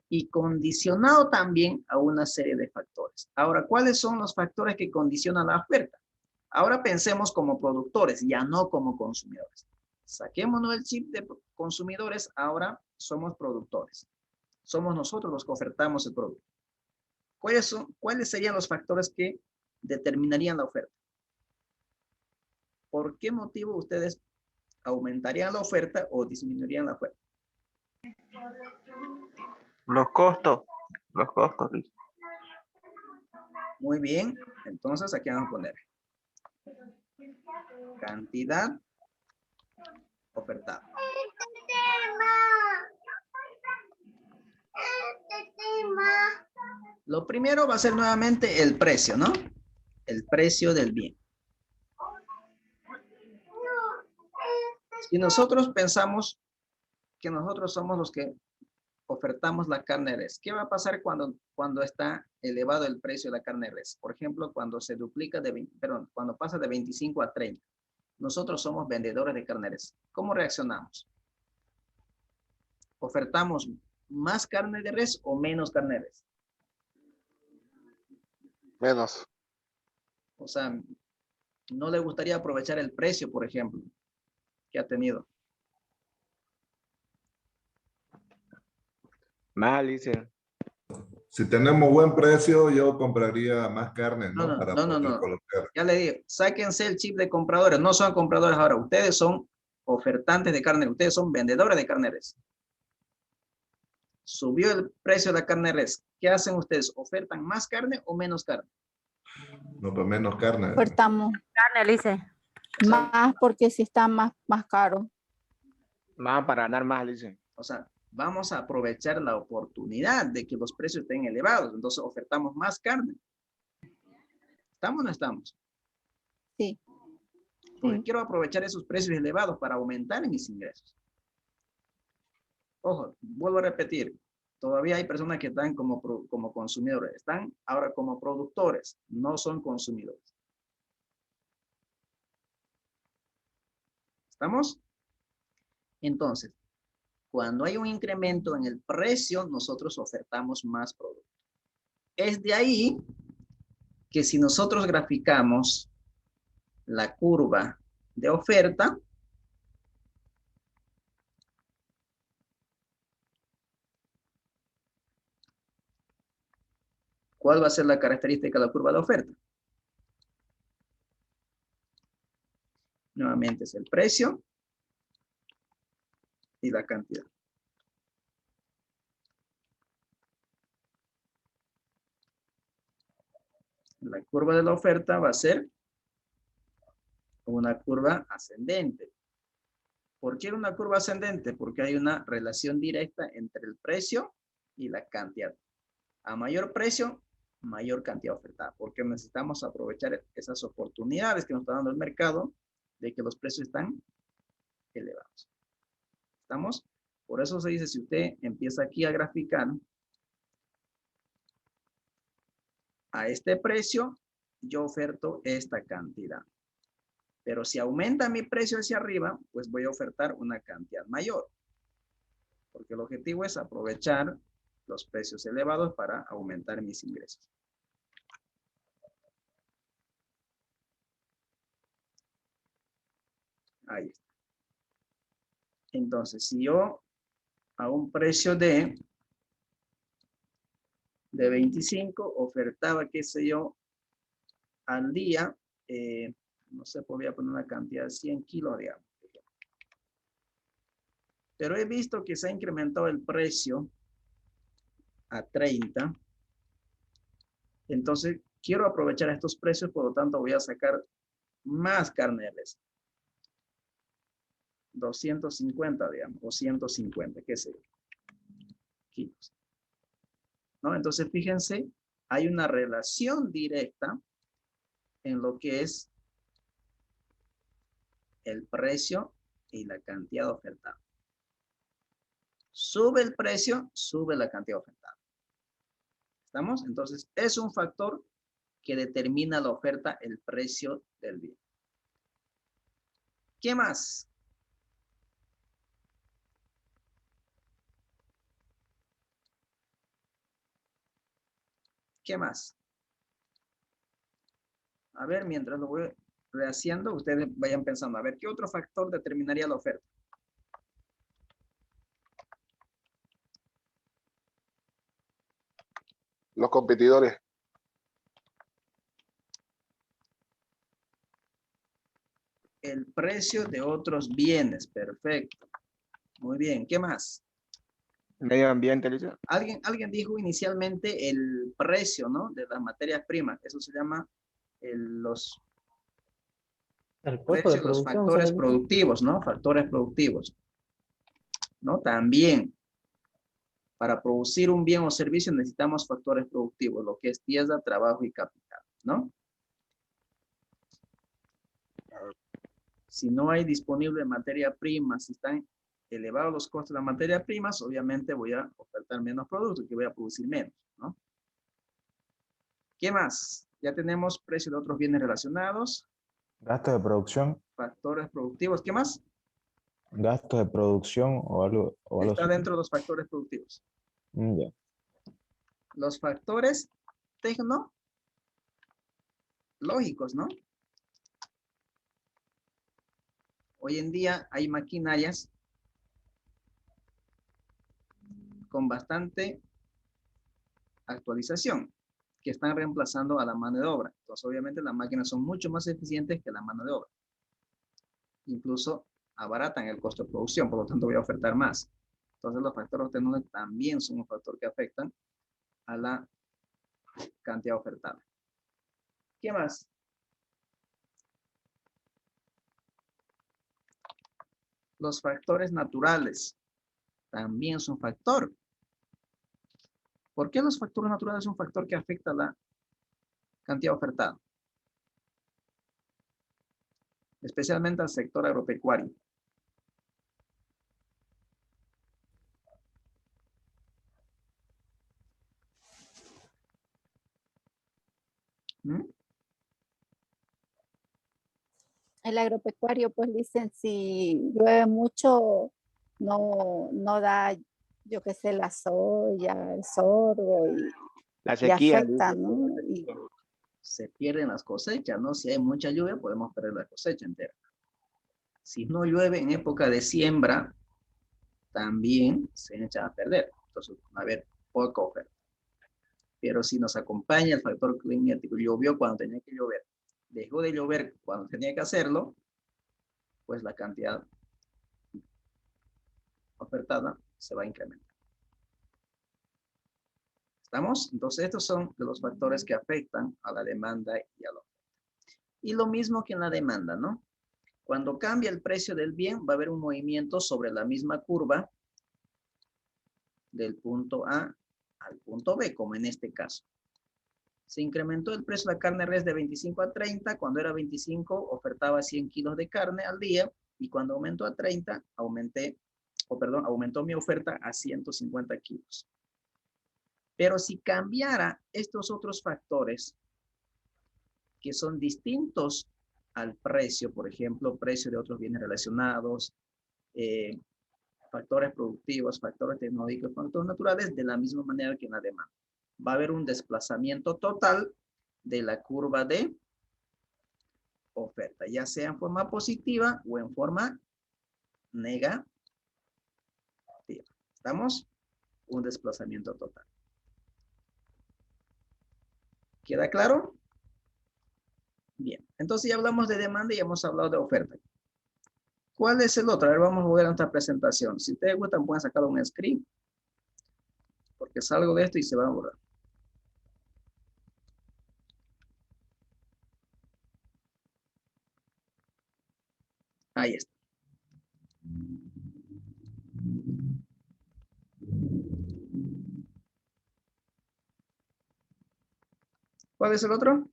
y condicionado también a una serie de factores. Ahora, ¿cuáles son los factores que condicionan la oferta? Ahora pensemos como productores, ya no como consumidores. Saquémonos el chip de consumidores, ahora somos productores. Somos nosotros los que ofertamos el producto. ¿Cuáles serían los factores que determinarían la oferta? ¿Por qué motivo ustedes aumentarían la oferta o disminuirían la oferta? Los costos. Muy bien, entonces aquí vamos a poner cantidad ofertada. Lo primero va a ser nuevamente el precio, ¿no? El precio del bien. Si nosotros pensamos que nosotros somos los que ofertamos la carne de res, ¿qué va a pasar cuando está elevado el precio de la carne de res? Por ejemplo, cuando se duplica cuando pasa de 25 a 30. Nosotros somos vendedores de carne de res. ¿Cómo reaccionamos? ¿Ofertamos más carne de res o menos carne de res? Menos. O sea, no le gustaría aprovechar el precio, por ejemplo, que ha tenido. Mal, dice. Si tenemos buen precio, yo compraría más carne, ¿no? Para poder No. colocar. Ya le digo, sáquense el chip de compradores. No son compradores ahora. Ustedes son ofertantes de carne. Ustedes son vendedores de carne de res. Subió el precio de la carne de res. ¿Qué hacen ustedes? ¿Ofertan más carne o menos carne? No, pues menos carne. Ofertamos Carne, dice. más porque si está más caro. Más para ganar más, dicen. O sea, vamos a aprovechar la oportunidad de que los precios estén elevados. Entonces ofertamos más carne. ¿Estamos o no estamos? Sí. Porque quiero aprovechar esos precios elevados para aumentar mis ingresos. Ojo, vuelvo a repetir. Todavía hay personas que están como consumidores. Están ahora como productores. No son consumidores. ¿Estamos? Entonces, cuando hay un incremento en el precio, nosotros ofertamos más productos. Es de ahí que si nosotros graficamos la curva de oferta, ¿cuál va a ser la característica de la curva de oferta? Nuevamente es el precio y la cantidad. La curva de la oferta va a ser una curva ascendente. ¿Por qué una curva ascendente? Porque hay una relación directa entre el precio y la cantidad. A mayor precio, mayor cantidad ofertada, porque necesitamos aprovechar esas oportunidades que nos está dando el mercado de que los precios están elevados. ¿Estamos? Por eso se dice, si usted empieza aquí a graficar a este precio, yo oferto esta cantidad. Pero si aumenta mi precio hacia arriba, pues voy a ofertar una cantidad mayor. Porque el objetivo es aprovechar los precios elevados para aumentar mis ingresos. Ahí está. Entonces, si yo a un precio de 25 ofertaba, qué sé yo, al día, no sé, podría poner una cantidad de 100 kilos, digamos. Pero he visto que se ha incrementado el precio a 30. Entonces, quiero aprovechar estos precios, por lo tanto voy a sacar más carne de res. 250, digamos, o 150, qué sé yo, kilos. ¿No? Entonces, fíjense, hay una relación directa en lo que es el precio y la cantidad ofertada. Sube el precio, sube la cantidad ofertada. ¿Estamos? Entonces, es un factor que determina la oferta, el precio del bien. ¿Qué más? ¿Qué más? A ver, mientras lo voy rehaciendo, ustedes vayan pensando, a ver, ¿qué otro factor determinaría la oferta? Los competidores. El precio de otros bienes, perfecto. Muy bien, ¿qué más? Medio ambiente, Lisa. Alguien dijo inicialmente el precio, ¿no? De las materias primas. Eso se llama los costo de precios, los producción, factores ¿sabes? productivos, ¿no? Factores productivos. ¿No? También, para producir un bien o servicio necesitamos factores productivos, lo que es tierra, trabajo y capital, ¿no? Si no hay disponible materia prima, si están elevados los costos de las materias primas, obviamente voy a ofertar menos productos, que voy a producir menos, ¿no? ¿Qué más? Ya tenemos precios de otros bienes relacionados. Gastos de producción. Factores productivos. ¿Qué más? Gastos de producción o algo Está así. dentro de los factores productivos. Ya. Los factores tecnológicos, ¿no? Hoy en día hay maquinarias con bastante actualización que están reemplazando a la mano de obra. Entonces, obviamente, las máquinas son mucho más eficientes que la mano de obra. Incluso abaratan el costo de producción, por lo tanto voy a ofertar más. Entonces los factores obtenidos también son un factor que afectan a la cantidad ofertada. ¿Qué más? Los factores naturales también son un factor. ¿Por qué los factores naturales son un factor que afecta a la cantidad ofertada? Especialmente al sector agropecuario. ¿Mm? El agropecuario, pues dicen, si llueve mucho, no da, yo qué sé, la soya, el sorgo La y sequía, afecta, dice. ¿no? Y Se pierden las cosechas, ¿no? Si hay mucha lluvia, podemos perder la cosecha entera. Si no llueve en época de siembra, también se echan a perder. Entonces, va a haber poca oferta. Pero si nos acompaña el factor climático, llovió cuando tenía que llover, dejó de llover cuando tenía que hacerlo, pues la cantidad ofertada se va a incrementar. ¿Estamos? Entonces, estos son de los factores que afectan a la demanda y a la oferta. Y lo mismo que en la demanda, ¿no? Cuando cambia el precio del bien, va a haber un movimiento sobre la misma curva del punto A al punto B, como en este caso. Se incrementó el precio de la carne res de 25 a 30. Cuando era 25, ofertaba 100 kilos de carne al día. Y cuando aumentó a 30, aumentó mi oferta a 150 kilos. Pero si cambiara estos otros factores que son distintos al precio, por ejemplo, precio de otros bienes relacionados, factores productivos, factores tecnológicos, factores naturales, de la misma manera que en la demanda. Va a haber un desplazamiento total de la curva de oferta, ya sea en forma positiva o en forma negativa. ¿Estamos? Un desplazamiento total. ¿Queda claro? Bien, entonces ya hablamos de demanda y hemos hablado de oferta. ¿Cuál es el otro? A ver, vamos a ver nuestra presentación. Si ustedes gustan, pueden sacar un screen, porque salgo de esto y se va a borrar. Ahí está. ¿Cuál es el otro?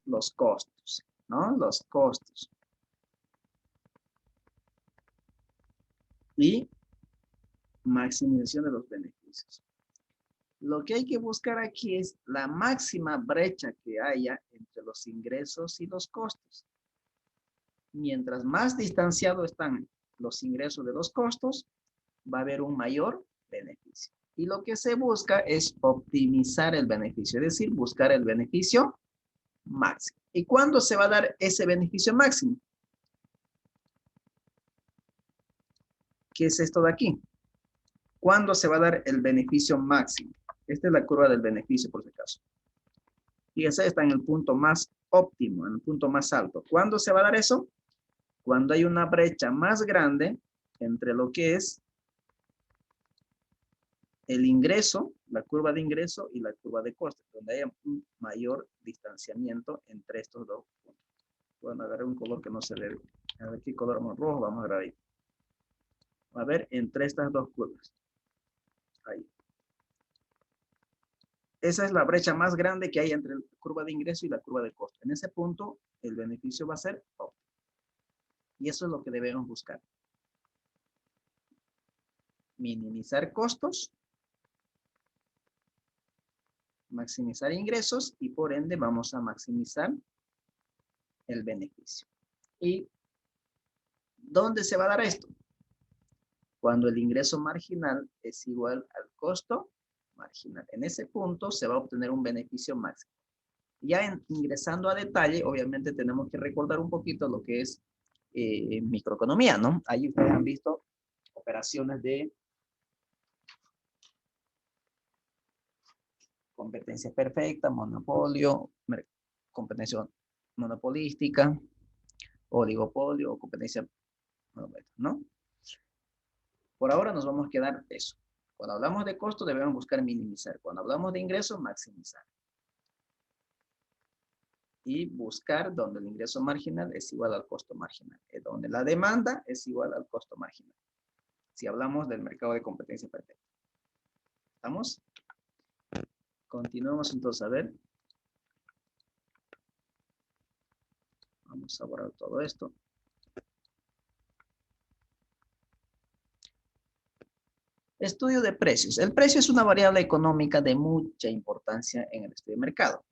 Los costos, ¿no? Los costos. Y maximización de los beneficios. Lo que hay que buscar aquí es la máxima brecha que haya entre los ingresos y los costos. Mientras más distanciados están los ingresos de los costos, va a haber un mayor beneficio. Y lo que se busca es optimizar el beneficio, es decir, buscar el beneficio máximo. ¿Y cuándo se va a dar ese beneficio máximo? ¿Qué es esto de aquí? ¿Cuándo se va a dar el beneficio máximo? Esta es la curva del beneficio, por si acaso. Fíjense, está en el punto más óptimo, en el punto más alto. ¿Cuándo se va a dar eso? Cuando hay una brecha más grande entre lo que es el ingreso, la curva de ingreso y la curva de costes, donde haya un mayor distanciamiento entre estos dos puntos. Bueno, agarré un color que no se ve. A ver qué color rojo vamos a agarrar ahí. A ver, entre estas dos curvas. Ahí. Esa es la brecha más grande que hay entre la curva de ingreso y la curva de costo. En ese punto, el beneficio va a ser óptimo. Y eso es lo que debemos buscar. Minimizar costos, maximizar ingresos y por ende vamos a maximizar el beneficio. ¿Y dónde se va a dar esto? Cuando el ingreso marginal es igual al costo marginal. En ese punto se va a obtener un beneficio máximo. Ya ingresando a detalle, obviamente tenemos que recordar un poquito lo que es microeconomía, ¿no? Ahí ustedes han visto operaciones de competencia perfecta, monopolio, competencia monopolística, oligopolio o competencia monopólica, ¿no? Por ahora nos vamos a quedar eso. Cuando hablamos de costo debemos buscar minimizar. Cuando hablamos de ingreso, maximizar. Y buscar donde el ingreso marginal es igual al costo marginal. Donde la demanda es igual al costo marginal. Si hablamos del mercado de competencia perfecta. ¿Estamos? Continuamos entonces a ver. Vamos a borrar todo esto. Estudio de precios. El precio es una variable económica de mucha importancia en el estudio de mercado.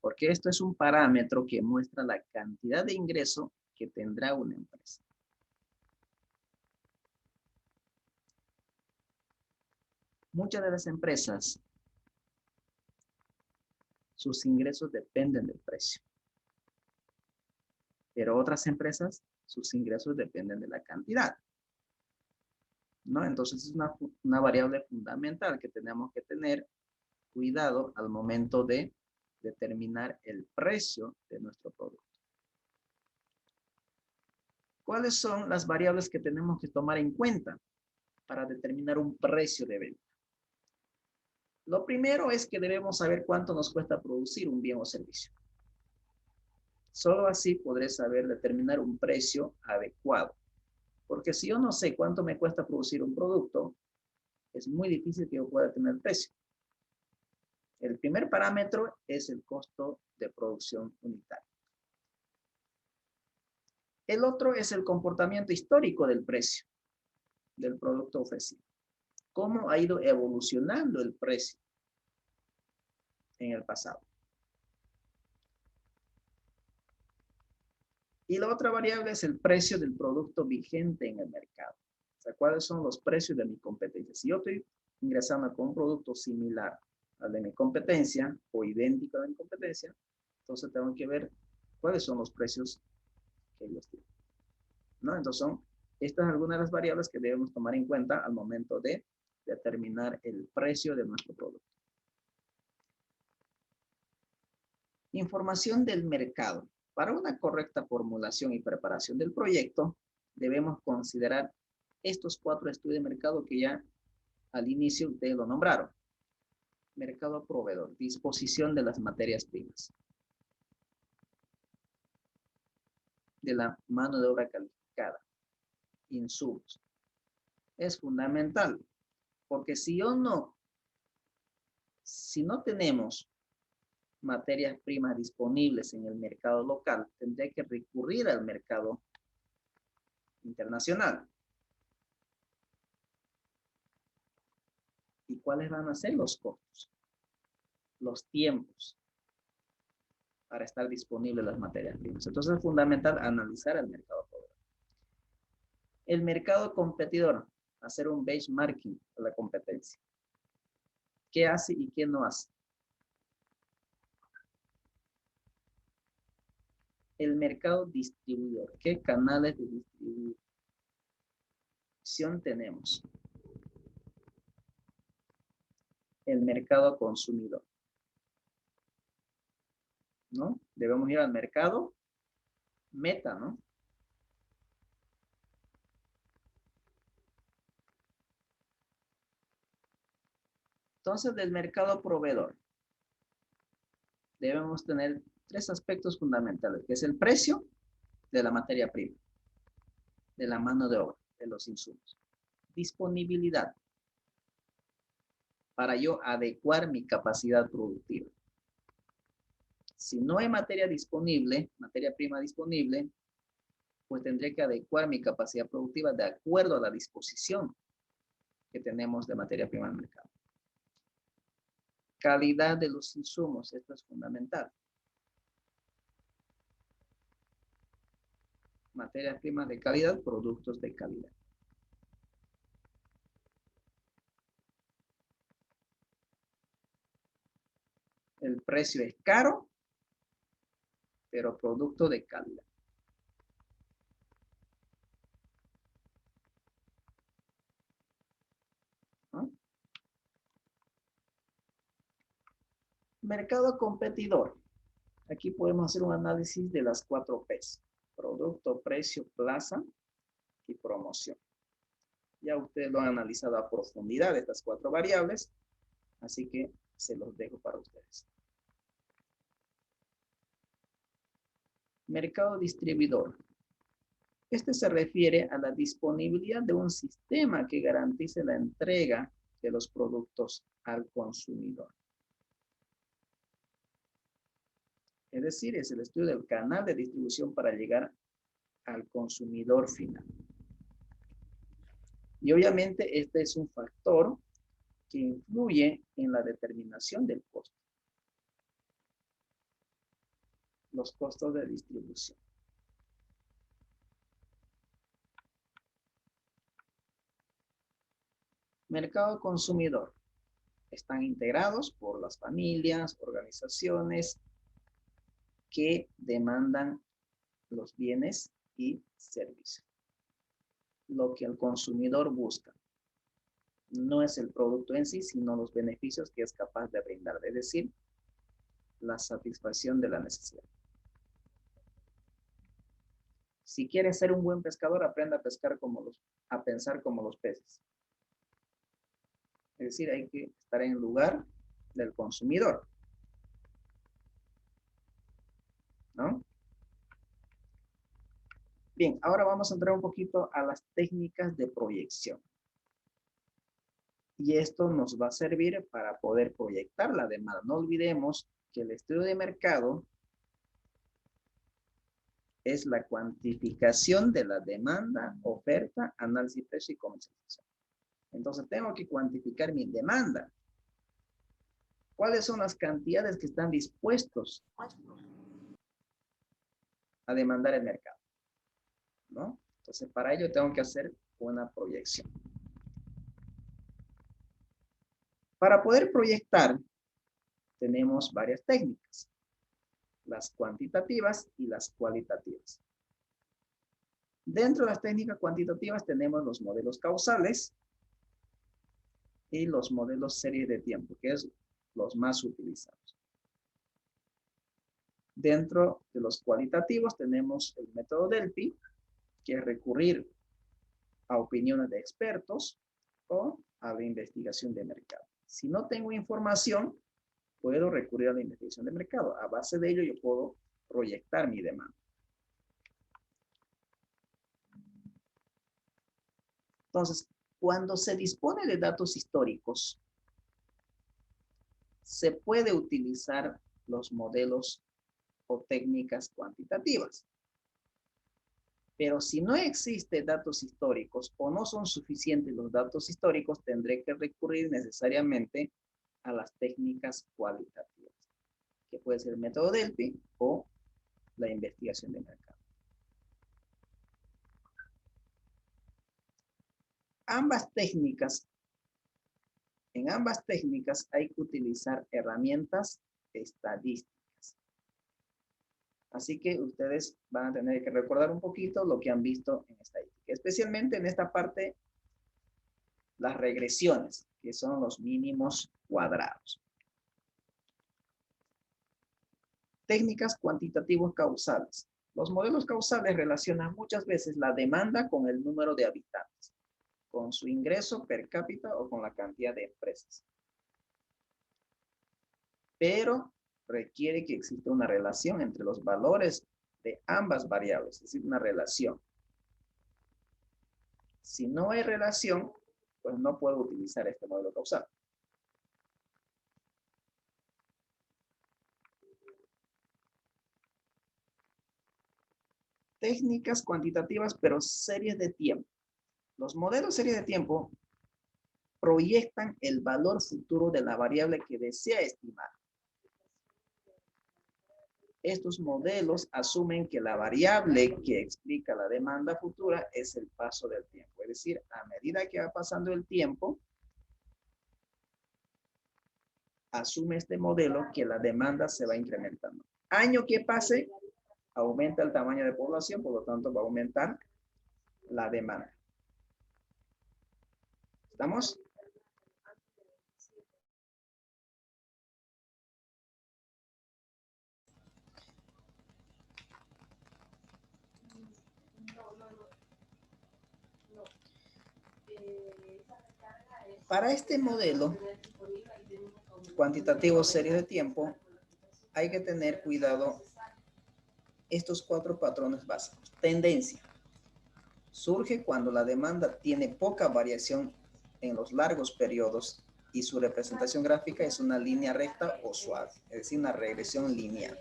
Porque esto es un parámetro que muestra la cantidad de ingreso que tendrá una empresa. Muchas de las empresas, sus ingresos dependen del precio. Pero otras empresas, sus ingresos dependen de la cantidad, ¿no? Entonces es una variable fundamental que tenemos que tener cuidado al momento de determinar el precio de nuestro producto. ¿Cuáles son las variables que tenemos que tomar en cuenta para determinar un precio de venta? Lo primero es que debemos saber cuánto nos cuesta producir un bien o servicio. Solo así podré saber determinar un precio adecuado. Porque si yo no sé cuánto me cuesta producir un producto, es muy difícil que yo pueda tener precio. El primer parámetro es el costo de producción unitaria. El otro es el comportamiento histórico del precio del producto ofrecido. ¿Cómo ha ido evolucionando el precio en el pasado? Y la otra variable es el precio del producto vigente en el mercado. O sea, ¿cuáles son los precios de mi competencia? Si yo estoy ingresando con un producto similar al de mi competencia o idéntico a mi competencia, entonces tengo que ver cuáles son los precios que ellos tienen, ¿no? Entonces son estas algunas de las variables que debemos tomar en cuenta al momento de determinar el precio de nuestro producto. Información del mercado. Para una correcta formulación y preparación del proyecto, debemos considerar estos 4 estudios de mercado que ya al inicio ustedes lo nombraron. Mercado proveedor, disposición de las materias primas, de la mano de obra calificada, insumos. Es fundamental, porque si no tenemos materias primas disponibles en el mercado local, tendré que recurrir al mercado internacional. ¿Y cuáles van a ser los costos? Los tiempos para estar disponibles las materias primas. Entonces es fundamental analizar el mercado proveedor. El mercado competidor, hacer un benchmarking de la competencia. ¿Qué hace y qué no hace? El mercado distribuidor. ¿Qué canales de distribución tenemos? El mercado consumidor, ¿no? Debemos ir al mercado meta, ¿no? Entonces, del mercado proveedor, debemos tener 3 aspectos fundamentales, que es el precio de la materia prima, de la mano de obra, de los insumos. Disponibilidad, para yo adecuar mi capacidad productiva. Si no hay materia prima disponible, pues tendré que adecuar mi capacidad productiva de acuerdo a la disposición que tenemos de materia prima en el mercado. Calidad de los insumos, esto es fundamental. Materias primas de calidad, productos de calidad. El precio es caro, pero producto de calidad. ¿No? Mercado competidor. Aquí podemos hacer un análisis de las 4 P's. producto, precio, plaza y promoción. Ya ustedes lo han analizado a profundidad, estas 4 variables, así que se los dejo para ustedes. Mercado distribuidor. Este se refiere a la disponibilidad de un sistema que garantice la entrega de los productos al consumidor. Es decir, es el estudio del canal de distribución para llegar al consumidor final. Y obviamente este es un factor que influye en la determinación del costo. Los costos de distribución. Mercado consumidor. Están integrados por las familias, organizaciones que demandan los bienes y servicios. Lo que el consumidor busca no es el producto en sí, sino los beneficios que es capaz de brindar, es decir, la satisfacción de la necesidad. Si quieres ser un buen pescador, aprenda a pescar a pensar como los peces. Es decir, hay que estar en el lugar del consumidor, ¿no? Bien, ahora vamos a entrar un poquito a las técnicas de proyección. Y esto nos va a servir para poder proyectar la demanda. No olvidemos que el estudio de mercado es la cuantificación de la demanda, oferta, análisis de precio y comercialización. Entonces tengo que cuantificar mi demanda. ¿Cuáles son las cantidades que están dispuestos a demandar el mercado? ¿No? Entonces para ello tengo que hacer una proyección. Para poder proyectar, tenemos varias técnicas. Las cuantitativas y las cualitativas. Dentro de las técnicas cuantitativas tenemos los modelos causales y los modelos serie de tiempo, que es los más utilizados. Dentro de los cualitativos tenemos el método Delphi, que es recurrir a opiniones de expertos o a la investigación de mercado. Si no tengo información, puedo recurrir a la investigación de mercado. A base de ello yo puedo proyectar mi demanda. Entonces, cuando se dispone de datos históricos, se puede utilizar los modelos o técnicas cuantitativas. Pero si no existen datos históricos o no son suficientes los datos históricos, tendré que recurrir necesariamente a las técnicas cualitativas, que puede ser el método Delphi o la investigación de mercado. En ambas técnicas hay que utilizar herramientas estadísticas. Así que ustedes van a tener que recordar un poquito lo que han visto en estadística, especialmente en esta parte, las regresiones, que son los mínimos cuadrados. Técnicas cuantitativas causales. Los modelos causales relacionan muchas veces la demanda con el número de habitantes, con su ingreso per cápita o con la cantidad de empresas. Pero requiere que exista una relación entre los valores de ambas variables, es decir, una relación. Si no hay relación, pues no puedo utilizar este modelo causal. Técnicas cuantitativas, pero series de tiempo. Los modelos series de tiempo proyectan el valor futuro de la variable que desea estimar. Estos modelos asumen que la variable que explica la demanda futura es el paso del tiempo. Es decir, a medida que va pasando el tiempo, asume este modelo que la demanda se va incrementando. Año que pase, aumenta el tamaño de población, por lo tanto va a aumentar la demanda. ¿Estamos? Para este modelo cuantitativo serie de tiempo, hay que tener cuidado estos 4 patrones básicos. Tendencia. Surge cuando la demanda tiene poca variación en los largos periodos y su representación gráfica es una línea recta o suave, es decir, una regresión lineal.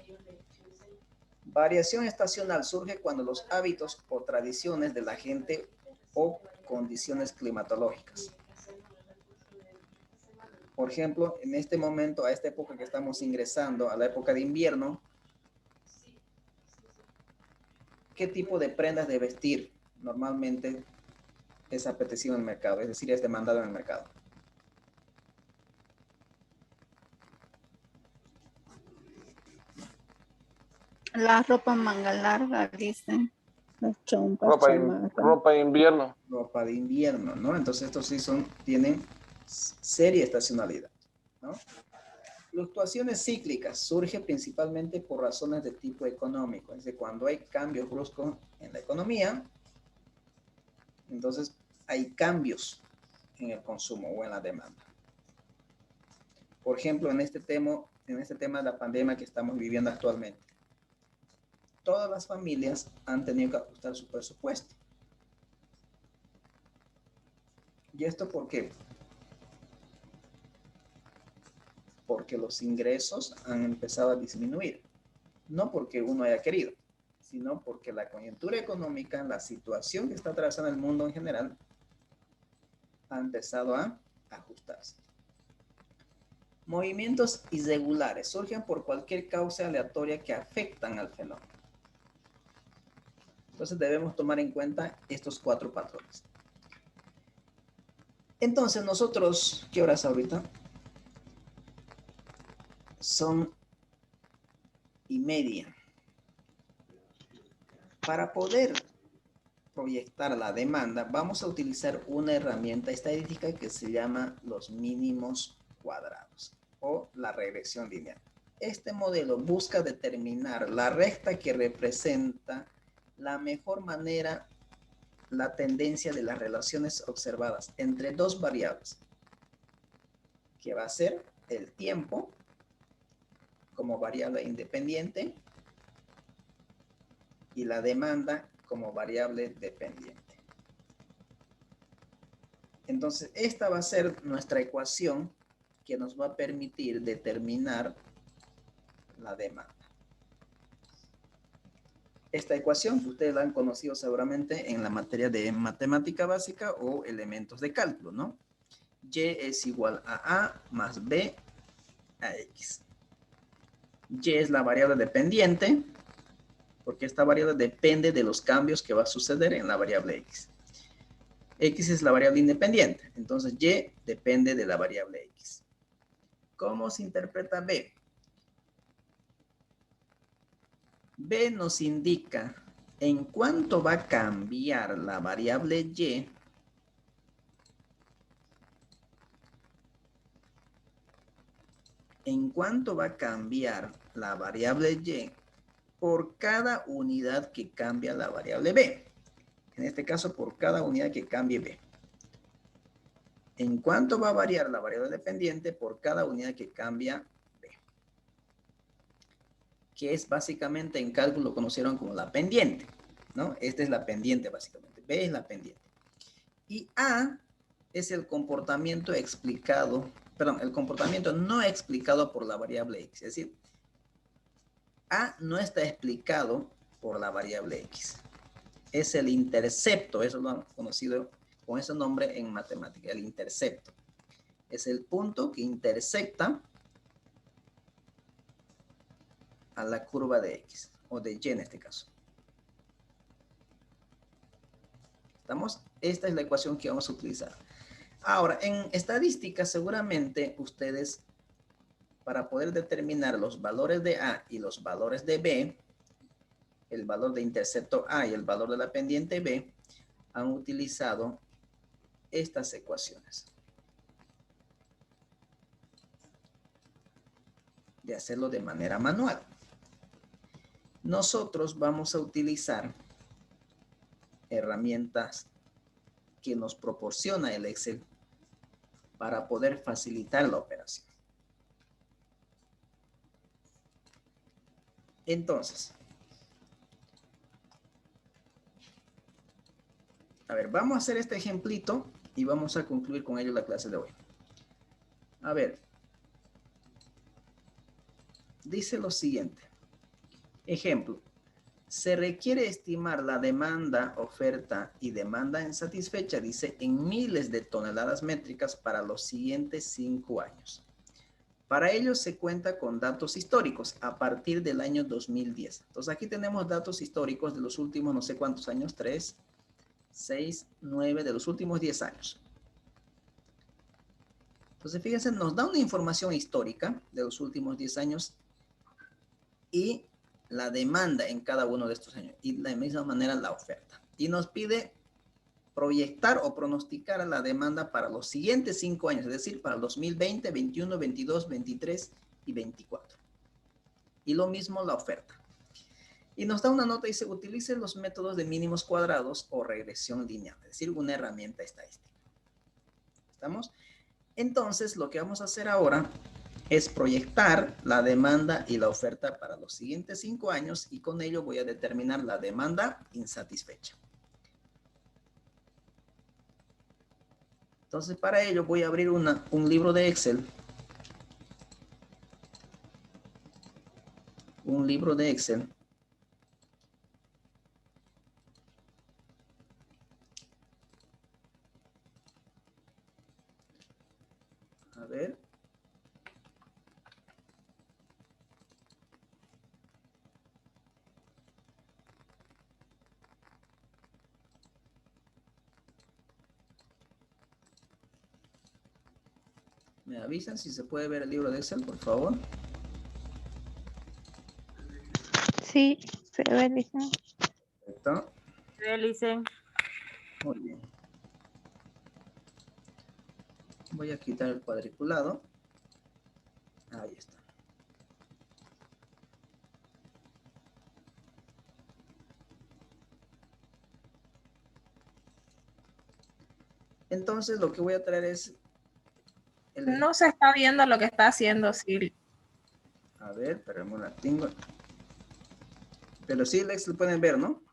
Variación estacional surge cuando los hábitos o tradiciones de la gente o condiciones climatológicas. Por ejemplo, en este momento, a esta época que estamos ingresando, a la época de invierno, ¿qué tipo de prendas de vestir normalmente es apetecido en el mercado? Es decir, es demandado en el mercado. La ropa manga larga, dicen. Los chompas, chamarras. Ropa de invierno. Ropa de invierno, ¿no? Entonces estos sí tienen seria estacionalidad, ¿no? Fluctuaciones cíclicas surge principalmente por razones de tipo económico, es decir, cuando hay cambios bruscos en la economía, entonces hay cambios en el consumo o en la demanda. Por ejemplo, en este tema de la pandemia que estamos viviendo actualmente, todas las familias han tenido que ajustar su presupuesto. ¿Y esto por qué? Porque los ingresos han empezado a disminuir. No porque uno haya querido, sino porque la coyuntura económica, la situación que está atravesando el mundo en general, ha empezado a ajustarse. Movimientos irregulares surgen por cualquier causa aleatoria que afectan al fenómeno. Entonces debemos tomar en cuenta estos 4 patrones. Entonces nosotros, ¿qué horas ahorita? Son 1:30. Para poder proyectar la demanda, vamos a utilizar una herramienta estadística que se llama los mínimos cuadrados o la regresión lineal. Este modelo busca determinar la recta que representa la mejor manera la tendencia de las relaciones observadas entre 2 variables, que va a ser el tiempo como variable independiente y la demanda como variable dependiente. Entonces, esta va a ser nuestra ecuación que nos va a permitir determinar la demanda. Esta ecuación que ustedes la han conocido seguramente en la materia de matemática básica o elementos de cálculo, ¿no? Y es igual a A más B a X. Y es la variable dependiente, porque esta variable depende de los cambios que va a suceder en la variable X. X es la variable independiente, entonces Y depende de la variable X. ¿Cómo se interpreta B? B nos indica en cuánto va a cambiar la variable Y Y por cada unidad que cambia la variable B. En este caso, por cada unidad que cambie B. ¿En cuánto va a variar la variable dependiente por cada unidad que cambia B? Que es básicamente en cálculo lo conocieron como la pendiente, ¿no? Esta es la pendiente básicamente. B es la pendiente. Y A es el comportamiento explicado, perdón, el comportamiento no explicado por la variable X. Es decir, A no está explicado por la variable X. Es el intercepto, eso lo han conocido con ese nombre en matemática, el intercepto. Es el punto que intersecta a la curva de X, o de Y en este caso. ¿Estamos? Esta es la ecuación que vamos a utilizar. Ahora, en estadística seguramente ustedes, para poder determinar los valores de A y los valores de B, el valor de intercepto A y el valor de la pendiente B, han utilizado estas ecuaciones. De hacerlo de manera manual. Nosotros vamos a utilizar herramientas que nos proporciona el Excel para poder facilitar la operación. Entonces, a ver, vamos a hacer este ejemplito y vamos a concluir con ello la clase de hoy. A ver, dice lo siguiente. Ejemplo, se requiere estimar la demanda, oferta y demanda insatisfecha, dice, en miles de toneladas métricas para los siguientes 5 años. Para ello se cuenta con datos históricos a partir del año 2010. Entonces aquí tenemos datos históricos de los últimos no sé cuántos años, 3, 6, 9, de los últimos 10 años. Entonces fíjense, nos da una información histórica de los últimos 10 años y la demanda en cada uno de estos años. Y de la misma manera la oferta. Y nos pide proyectar o pronosticar la demanda para los siguientes 5 años, es decir, para el 2020, 21, 22, 23 y 24. Y lo mismo la oferta. Y nos da una nota y dice, utilice los métodos de mínimos cuadrados o regresión lineal, es decir, una herramienta estadística. ¿Estamos? Entonces, lo que vamos a hacer ahora es proyectar la demanda y la oferta para los siguientes 5 años y con ello voy a determinar la demanda insatisfecha. Entonces, para ello voy a abrir un libro de Excel. Un libro de Excel. A ver. Me avisan si se puede ver el libro de Excel, por favor. Sí, se ve, dicen. Perfecto. Dicen. Muy bien. Voy a quitar el cuadriculado. Ahí está. Entonces lo que voy a traer es... No se está viendo lo que está haciendo Siri. A ver, pero no la tengo. Pero sí, Lex, lo pueden ver, ¿no?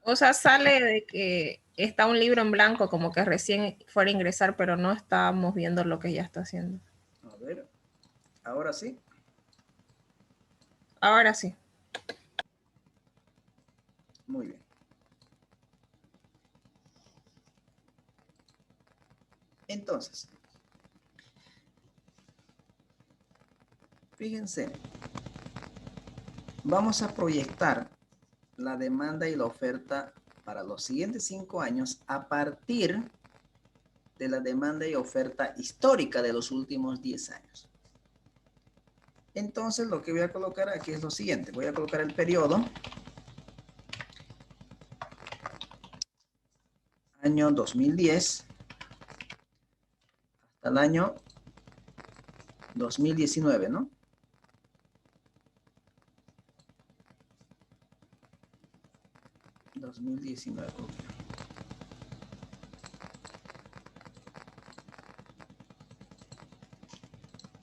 O sea, sale de que está un libro en blanco, como que recién fuera a ingresar, pero no estamos viendo lo que ella está haciendo. A ver, ahora sí. Ahora sí. Muy bien. Entonces, fíjense, vamos a proyectar la demanda y la oferta para los siguientes 5 años a partir de la demanda y oferta histórica de los últimos 10 años. Entonces, lo que voy a colocar aquí es lo siguiente. Voy a colocar el periodo. Año 2010 hasta el año 2019, ¿no? ...2019.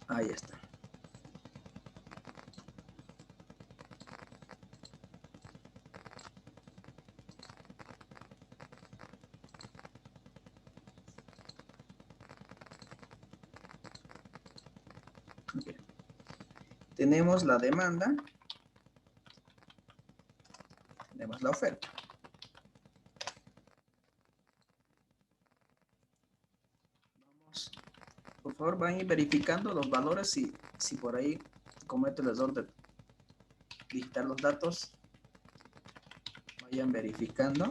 Ahí está. Okay. Tenemos la demanda. Tenemos la oferta. Vamos, por favor, van a ir verificando los valores si por ahí cometo el error de digitar los datos. Vayan verificando.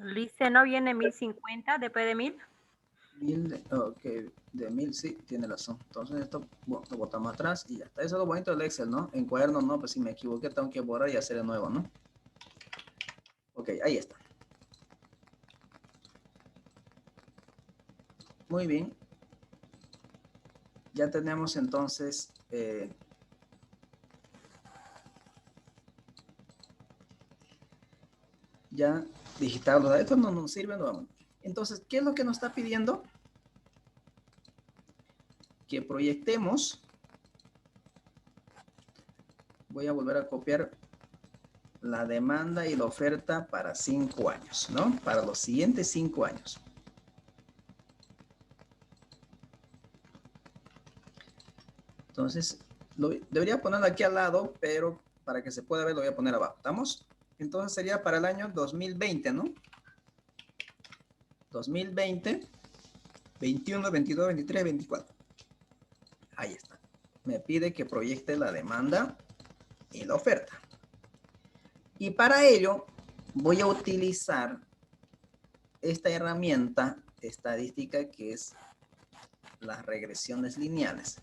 Lice, ¿no viene 1050 después de 1000? Ok, de 1000, sí, tiene razón. Entonces esto bueno, lo botamos atrás y ya está. Eso es lo bonito del Excel, ¿no? En cuaderno no, pues si me equivoqué tengo que borrar y hacer de nuevo, ¿no? Ok, ahí está. Muy bien. Ya tenemos entonces ya digitado. Esto no nos sirve, no vamos. Entonces, ¿qué es lo que nos está pidiendo? Que proyectemos. Voy a volver a copiar la demanda y la oferta para 5 años, ¿no? Para los siguientes 5 años. Entonces, debería ponerlo aquí al lado, pero para que se pueda ver lo voy a poner abajo. ¿Estamos? Entonces sería para el año 2020, ¿no? 2020, 21, 22, 23, 24. Ahí está. Me pide que proyecte la demanda y la oferta. Y para ello voy a utilizar esta herramienta estadística que es las regresiones lineales.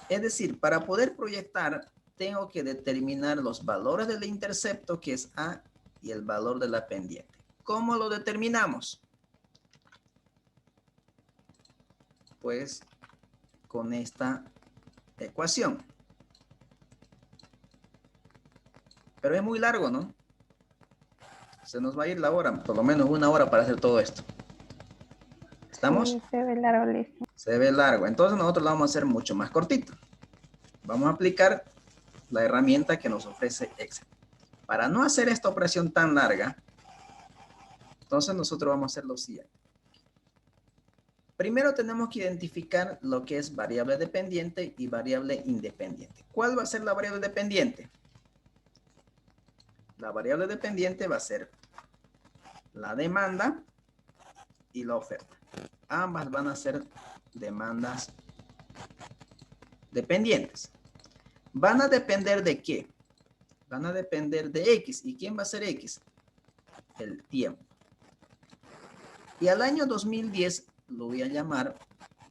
Es decir, para poder proyectar tengo que determinar los valores del intercepto que es A y el valor de la pendiente. ¿Cómo lo determinamos? Pues con esta ecuación. Pero es muy largo, ¿no? Se nos va a ir la hora, por lo menos 1 hora para hacer todo esto. ¿Estamos? Sí, se ve largo, Lice. Se ve largo. Entonces nosotros lo vamos a hacer mucho más cortito. Vamos a aplicar la herramienta que nos ofrece Excel. Para no hacer esta operación tan larga, entonces nosotros vamos a hacer lo siguiente. Primero tenemos que identificar lo que es variable dependiente y variable independiente. ¿Cuál va a ser la variable dependiente? La variable dependiente va a ser la demanda y la oferta. Ambas van a ser demandas dependientes. ¿Van a depender de qué? Van a depender de X. ¿Y quién va a ser X? El tiempo. Y al año 2010 lo voy a llamar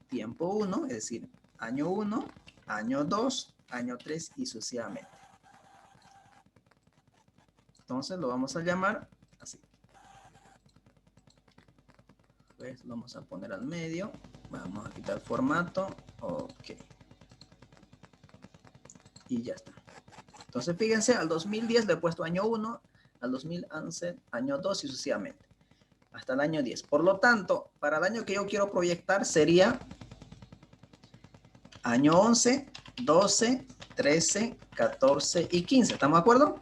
tiempo 1, es decir, año 1, año 2, año 3 y sucesivamente. Entonces lo vamos a llamar así. Pues lo vamos a poner al medio. Vamos a quitar formato. Ok. Y ya está. Entonces fíjense, al 2010 le he puesto año 1, al 2011 año 2 y sucesivamente. Hasta el año 10. Por lo tanto, para el año que yo quiero proyectar sería año 11, 12, 13, 14 y 15. ¿Estamos de acuerdo?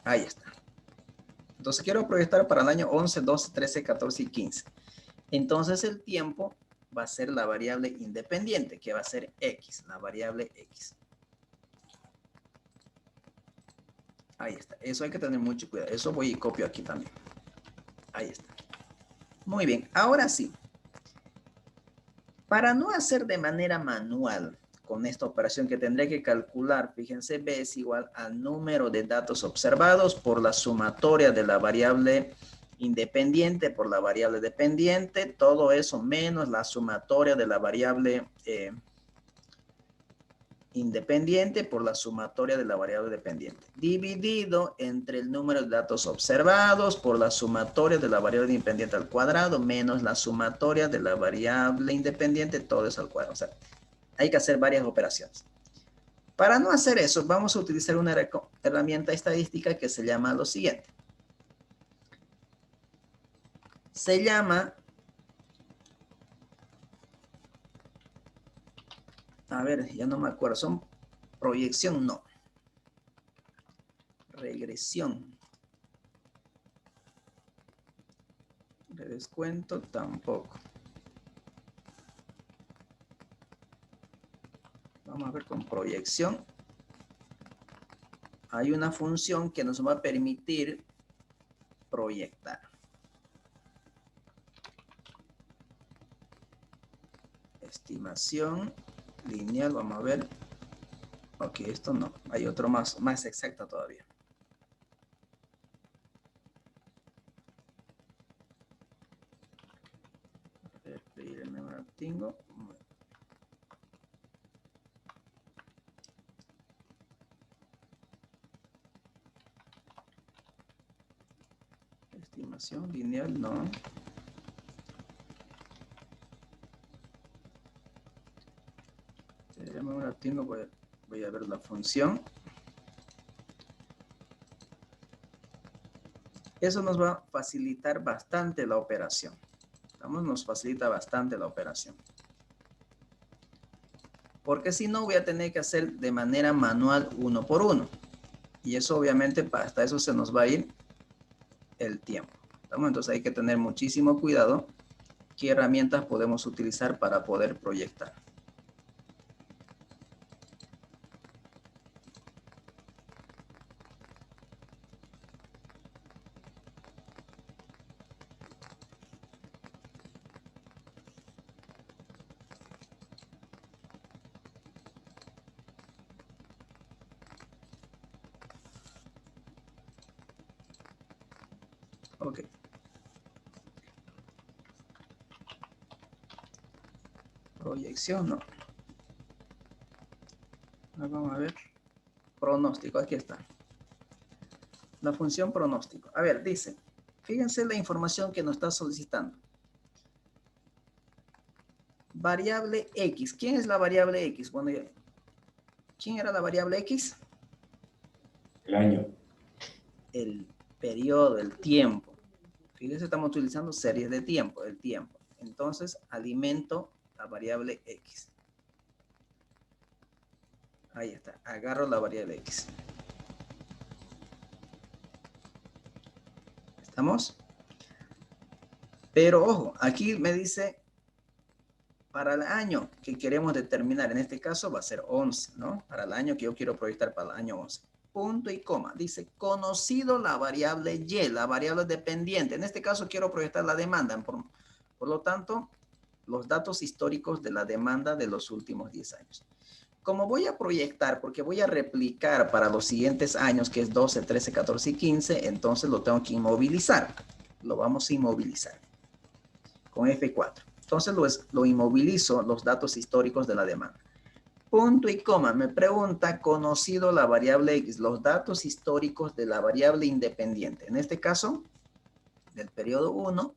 Ahí está. Entonces quiero proyectar para el año 11, 12, 13, 14 y 15. Entonces el tiempo va a ser la variable independiente, que va a ser X, la variable X. Ahí está. Eso hay que tener mucho cuidado. Eso voy y copio aquí también. Ahí está. Muy bien. Ahora sí. Para no hacer de manera manual con esta operación que tendré que calcular, fíjense, B es igual al número de datos observados por la sumatoria de la variable independiente por la variable dependiente, todo eso menos la sumatoria de la variable independiente por la sumatoria de la variable dependiente, dividido entre el número de datos observados por la sumatoria de la variable independiente al cuadrado, menos la sumatoria de la variable independiente, todo eso al cuadrado. O sea, hay que hacer varias operaciones. Para no hacer eso, vamos a utilizar una herramienta estadística que se llama lo siguiente. Se llama... A ver, ya no me acuerdo. Son proyección, no. Regresión. Redescuento tampoco. Vamos a ver con proyección. Hay una función que nos va a permitir proyectar. Estimación lineal, vamos a ver. Ok, esto no. Hay otro más exacto todavía. Espérenme un ratingo. Estimación lineal, no. Espérenme un ratingo, voy a ver la función. Eso nos va a facilitar bastante la operación. Nos facilita bastante la operación. Porque si no, voy a tener que hacer de manera manual uno por uno. Y eso obviamente, hasta eso se nos va a ir el tiempo. Entonces hay que tener muchísimo cuidado qué herramientas podemos utilizar para poder proyectar. Ok. Proyección, no. Vamos a ver. Pronóstico, aquí está. La función pronóstico. A ver, dice, fíjense la información que nos está solicitando. Variable X. ¿Quién es la variable X? Bueno, ¿quién era la variable X? El año. El periodo, el tiempo. Fíjense, estamos utilizando series de tiempo, el tiempo. Entonces, alimento la variable X. Ahí está, agarro la variable X. ¿Estamos? Pero ojo, aquí me dice para el año que queremos determinar. En este caso va a ser 11, ¿no? Para el año que yo quiero proyectar para el año 11. Punto y coma. Dice, conocido la variable Y, la variable dependiente. En este caso quiero proyectar la demanda. Por lo tanto, los datos históricos de la demanda de los últimos 10 años. Como voy a proyectar, porque voy a replicar para los siguientes años, que es 12, 13, 14 y 15, entonces lo tengo que inmovilizar. Lo vamos a inmovilizar con F4. Entonces lo inmovilizo los datos históricos de la demanda. Punto y coma, me pregunta, conocido la variable X, los datos históricos de la variable independiente. En este caso, del periodo 1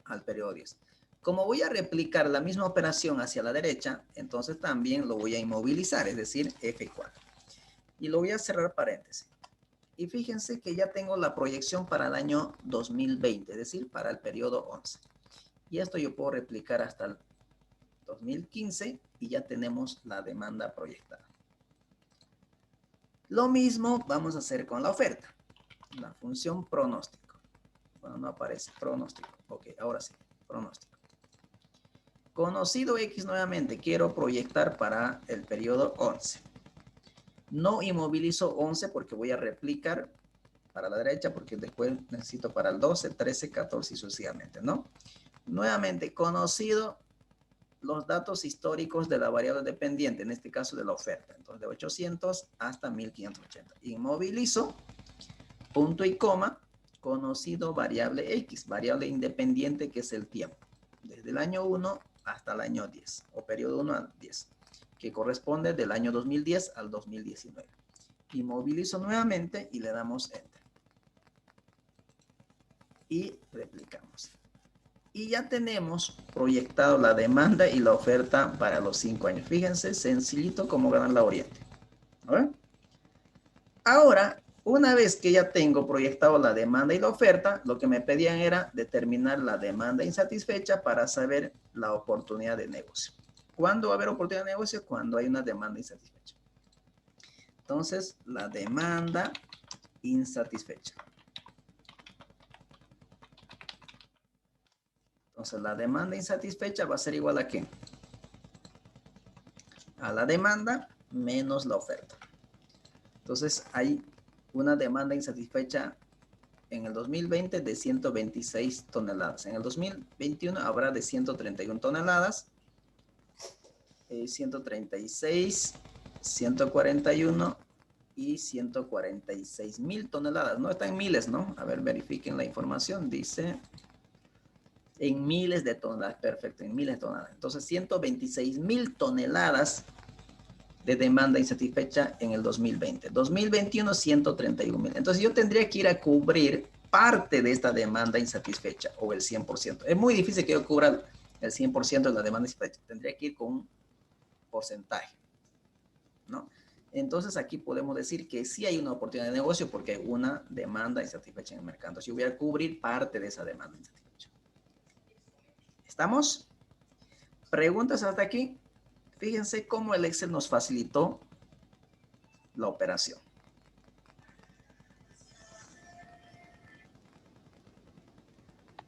al periodo 10. Como voy a replicar la misma operación hacia la derecha, entonces también lo voy a inmovilizar, es decir, F4. Y lo voy a cerrar paréntesis. Y fíjense que ya tengo la proyección para el año 2020, es decir, para el periodo 11. Y esto yo puedo replicar hasta el 2015 y ya tenemos la demanda proyectada. Lo mismo vamos a hacer con la oferta. La función pronóstico. Bueno, no aparece pronóstico. Ok, ahora sí, pronóstico. Conocido X nuevamente, quiero proyectar para el periodo 11. No inmovilizo 11 porque voy a replicar para la derecha porque después necesito para el 12, 13, 14 y sucesivamente, ¿no? Nuevamente, conocido los datos históricos de la variable dependiente, en este caso de la oferta. Entonces, de 800 hasta 1580. Inmovilizo, punto y coma, conocido variable X, variable independiente que es el tiempo. Desde el año 1 hasta el año 10, o periodo 1 al 10, que corresponde del año 2010 al 2019. Inmovilizo nuevamente y le damos Enter. Y replicamos. Y ya tenemos proyectado la demanda y la oferta para los 5 años. Fíjense, sencillito como ganar la Oriente. ¿No? Ahora, una vez que ya tengo proyectado la demanda y la oferta, lo que me pedían era determinar la demanda insatisfecha para saber la oportunidad de negocio. ¿Cuándo va a haber oportunidad de negocio? Cuando hay una demanda insatisfecha. Entonces, la demanda insatisfecha. Entonces, la demanda insatisfecha va a ser igual a ¿qué? A la demanda menos la oferta. Entonces, hay una demanda insatisfecha en el 2020 de 126 toneladas. En el 2021 habrá de 131 toneladas, 136, 141 y 146 mil toneladas. No está en miles, ¿no? A ver, verifiquen la información. Dice En miles de toneladas, perfecto, en miles de toneladas. Entonces, 126,000 toneladas de demanda insatisfecha en el 2020. 2021, 131,000. Entonces, yo tendría que ir a cubrir parte de esta demanda insatisfecha o el 100%. Es muy difícil que yo cubra el 100% de la demanda insatisfecha. Tendría que ir con un porcentaje, ¿no? Entonces, aquí podemos decir que sí hay una oportunidad de negocio porque hay una demanda insatisfecha en el mercado. Entonces, yo voy a cubrir parte de esa demanda insatisfecha. ¿Estamos? ¿Preguntas hasta aquí? Fíjense cómo el Excel nos facilitó la operación.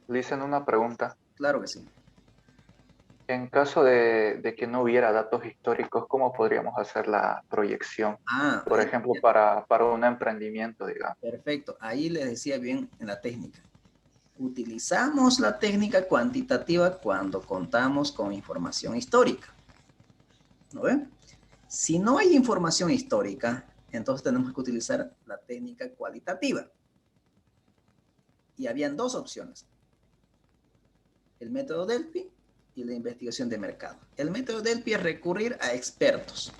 Le dicen una pregunta. Claro que sí. En caso de que no hubiera datos históricos, ¿cómo podríamos hacer la proyección? Por ejemplo, para un emprendimiento, digamos. Perfecto. Ahí les decía bien en la técnica. Utilizamos la técnica cuantitativa cuando contamos con información histórica. ¿No ven? Si no hay información histórica, entonces tenemos que utilizar la técnica cualitativa. Y habían dos opciones. El método Delphi y la investigación de mercado. El método Delphi es recurrir a expertos.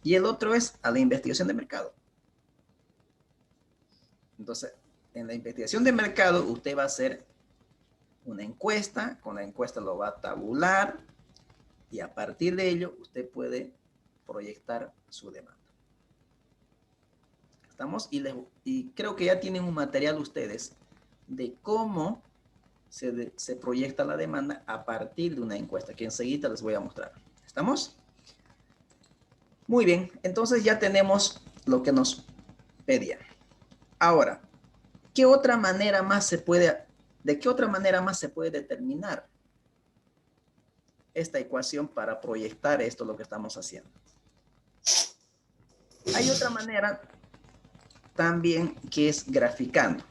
Y el otro es a la investigación de mercado. Entonces, en la investigación de mercado, usted va a hacer una encuesta. Con la encuesta lo va a tabular. Y a partir de ello, usted puede proyectar su demanda. ¿Estamos? Y creo que ya tienen un material ustedes de cómo se proyecta la demanda a partir de una encuesta, que enseguida les voy a mostrar. ¿Estamos? Muy bien, entonces ya tenemos lo que nos pedían. Ahora, ¿de qué otra manera más se puede determinar esta ecuación para proyectar esto, lo que estamos haciendo? Hay otra manera también que es graficando.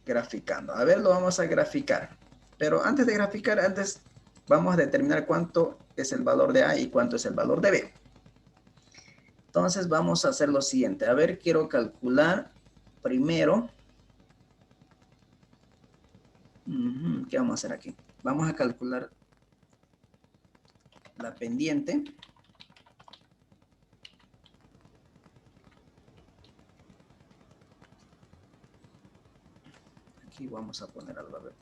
Graficando. A ver, lo vamos a graficar. Pero antes de graficar, vamos a determinar cuánto es el valor de A y cuánto es el valor de B. Entonces vamos a hacer lo siguiente. A ver, quiero calcular primero. ¿Qué vamos a hacer aquí? Vamos a calcular la pendiente. Aquí vamos a poner algo. A ver.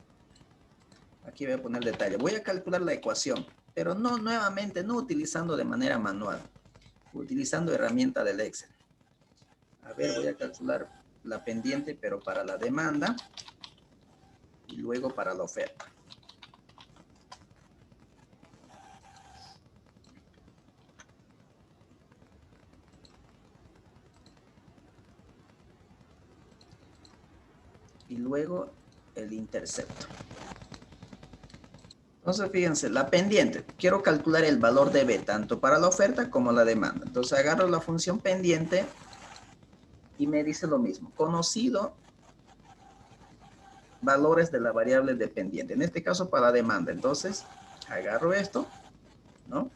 Aquí voy a poner detalle. Voy a calcular la ecuación, pero no nuevamente, no utilizando de manera manual, utilizando herramienta del Excel. A ver, voy a calcular la pendiente, pero para la demanda y luego para la oferta. Y luego el intercepto. Entonces, fíjense, la pendiente. Quiero calcular el valor de B, tanto para la oferta como la demanda. Entonces, agarro la función pendiente y me dice lo mismo. Conocido valores de la variable dependiente. En este caso, para la demanda. Entonces, agarro esto, ¿no?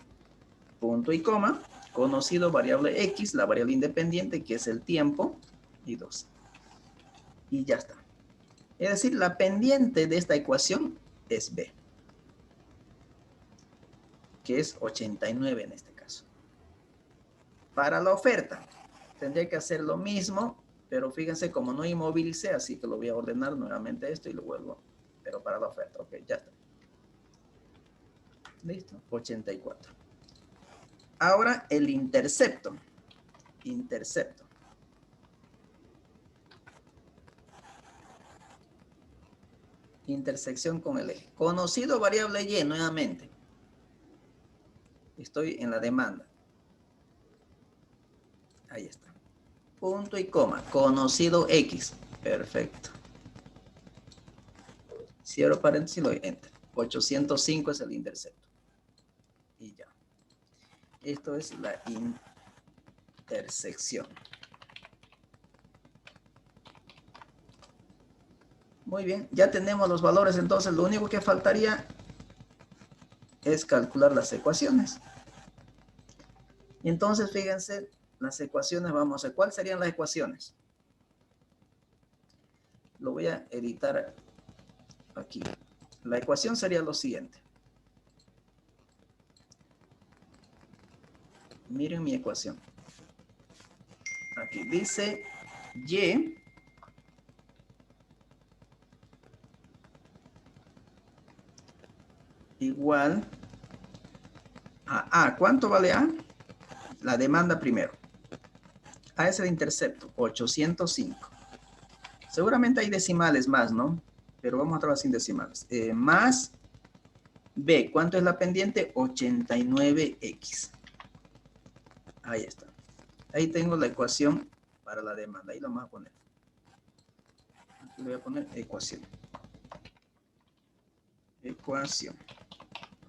Punto y coma. Conocido variable X, la variable independiente, que es el tiempo, y 2. Y ya está. Es decir, la pendiente de esta ecuación es B, que es 89 en este caso. Para la oferta, tendría que hacer lo mismo, pero fíjense como no inmovilicé, así que lo voy a ordenar nuevamente esto y lo vuelvo. Pero para la oferta, ok, ya está. Listo, 84. Ahora el intercepto. Intercepto. Intersección con el eje. Conocido variable Y nuevamente. Estoy en la demanda. Ahí está. Punto y coma. Conocido X. Perfecto. Cierro paréntesis y lo doy enter. 805 es el intercepto. Y ya. Esto es la intersección. Muy bien, ya tenemos los valores, entonces lo único que faltaría es calcular las ecuaciones. Entonces, fíjense, las ecuaciones, vamos a ver, ¿cuáles serían las ecuaciones? lo voy a editar aquí. La ecuación sería lo siguiente. Miren mi ecuación. Aquí dice Y igual a A. ¿Cuánto vale A? La demanda primero. A es el intercepto, 805. Seguramente hay decimales más, ¿no? Pero vamos a trabajar sin decimales. Más B. ¿Cuánto es la pendiente? 89X. Ahí está. Ahí tengo la ecuación para la demanda. Ahí lo vamos a poner. Aquí voy a poner ecuación. Ecuación.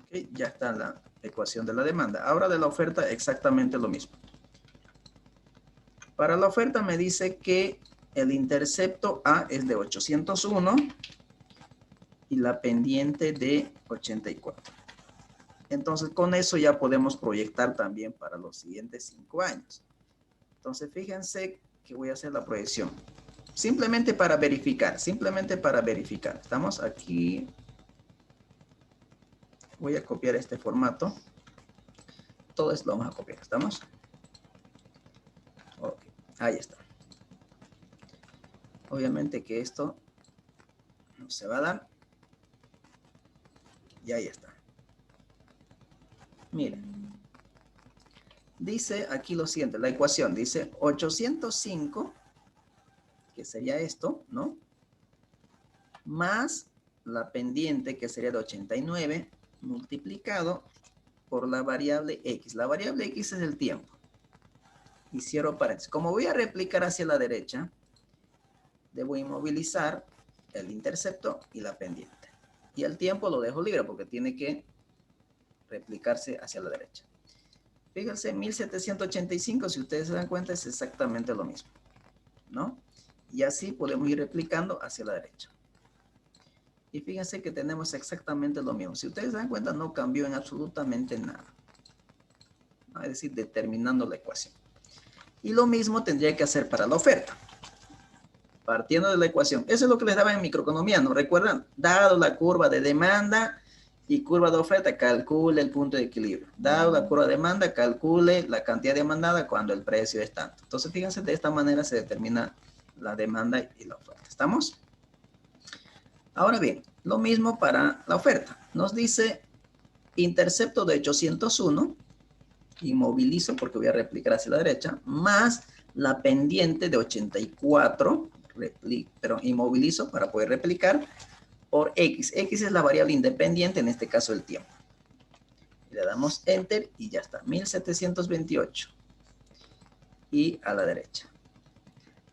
Ok, ya está la ecuación de la demanda. Ahora de la oferta exactamente lo mismo. Para la oferta me dice que el intercepto A es de 801 y la pendiente de 84. Entonces con eso ya podemos proyectar también para los siguientes 5 años. Entonces fíjense que voy a hacer la proyección. Simplemente para verificar, Estamos aquí. Voy a copiar este formato. Todo esto lo vamos a copiar, ¿estamos? Ok, ahí está. Obviamente que esto no se va a dar. Y ahí está. Miren. Dice aquí lo siguiente, la ecuación dice 805, que sería esto, ¿no? Más la pendiente, que sería de 89, multiplicado por la variable X. La variable X es el tiempo. Y cierro paréntesis. Como voy a replicar hacia la derecha, debo inmovilizar el intercepto y la pendiente. Y el tiempo lo dejo libre porque tiene que replicarse hacia la derecha. Fíjense, 1785, si ustedes se dan cuenta, es exactamente lo mismo, ¿no? Y así podemos ir replicando hacia la derecha. Y fíjense que tenemos exactamente lo mismo. Si ustedes se dan cuenta, no cambió en absolutamente nada. Es decir, determinando la ecuación. Y lo mismo tendría que hacer para la oferta. Partiendo de la ecuación. Eso es lo que les daba en microeconomía, ¿no? ¿Recuerdan? Dado la curva de demanda y curva de oferta, calcule el punto de equilibrio. Dado la curva de demanda, calcule la cantidad demandada cuando el precio es tanto. Entonces, fíjense, de esta manera se determina la demanda y la oferta. ¿Estamos? Ahora bien, lo mismo para la oferta. Nos dice intercepto de 801, inmovilizo porque voy a replicar hacia la derecha, más la pendiente de 84, pero inmovilizo para poder replicar, por X. X es la variable independiente, en este caso el tiempo. Le damos Enter y ya está. 1728. Y a la derecha.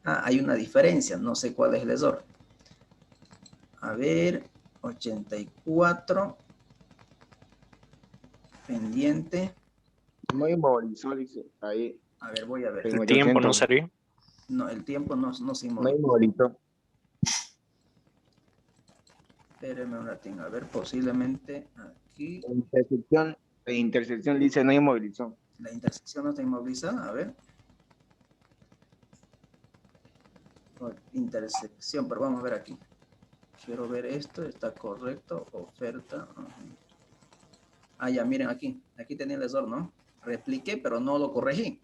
Ah, hay una diferencia. No sé cuál es el desorden. A ver, 84. Pendiente. No inmovilizó, dice. Ahí. A ver, voy a ver. ¿El tiempo no sería? No, el tiempo no se No inmoviliza. inmovilizó. Espérenme un ratito. A ver, posiblemente aquí. Intersección dice no inmovilizó. La intersección no está inmovilizada. A ver. Intersección, pero vamos a ver aquí. Quiero ver esto. ¿Está correcto? Oferta. Ah, ya, miren aquí. Aquí tenía el error, ¿no? Repliqué, pero no lo corregí.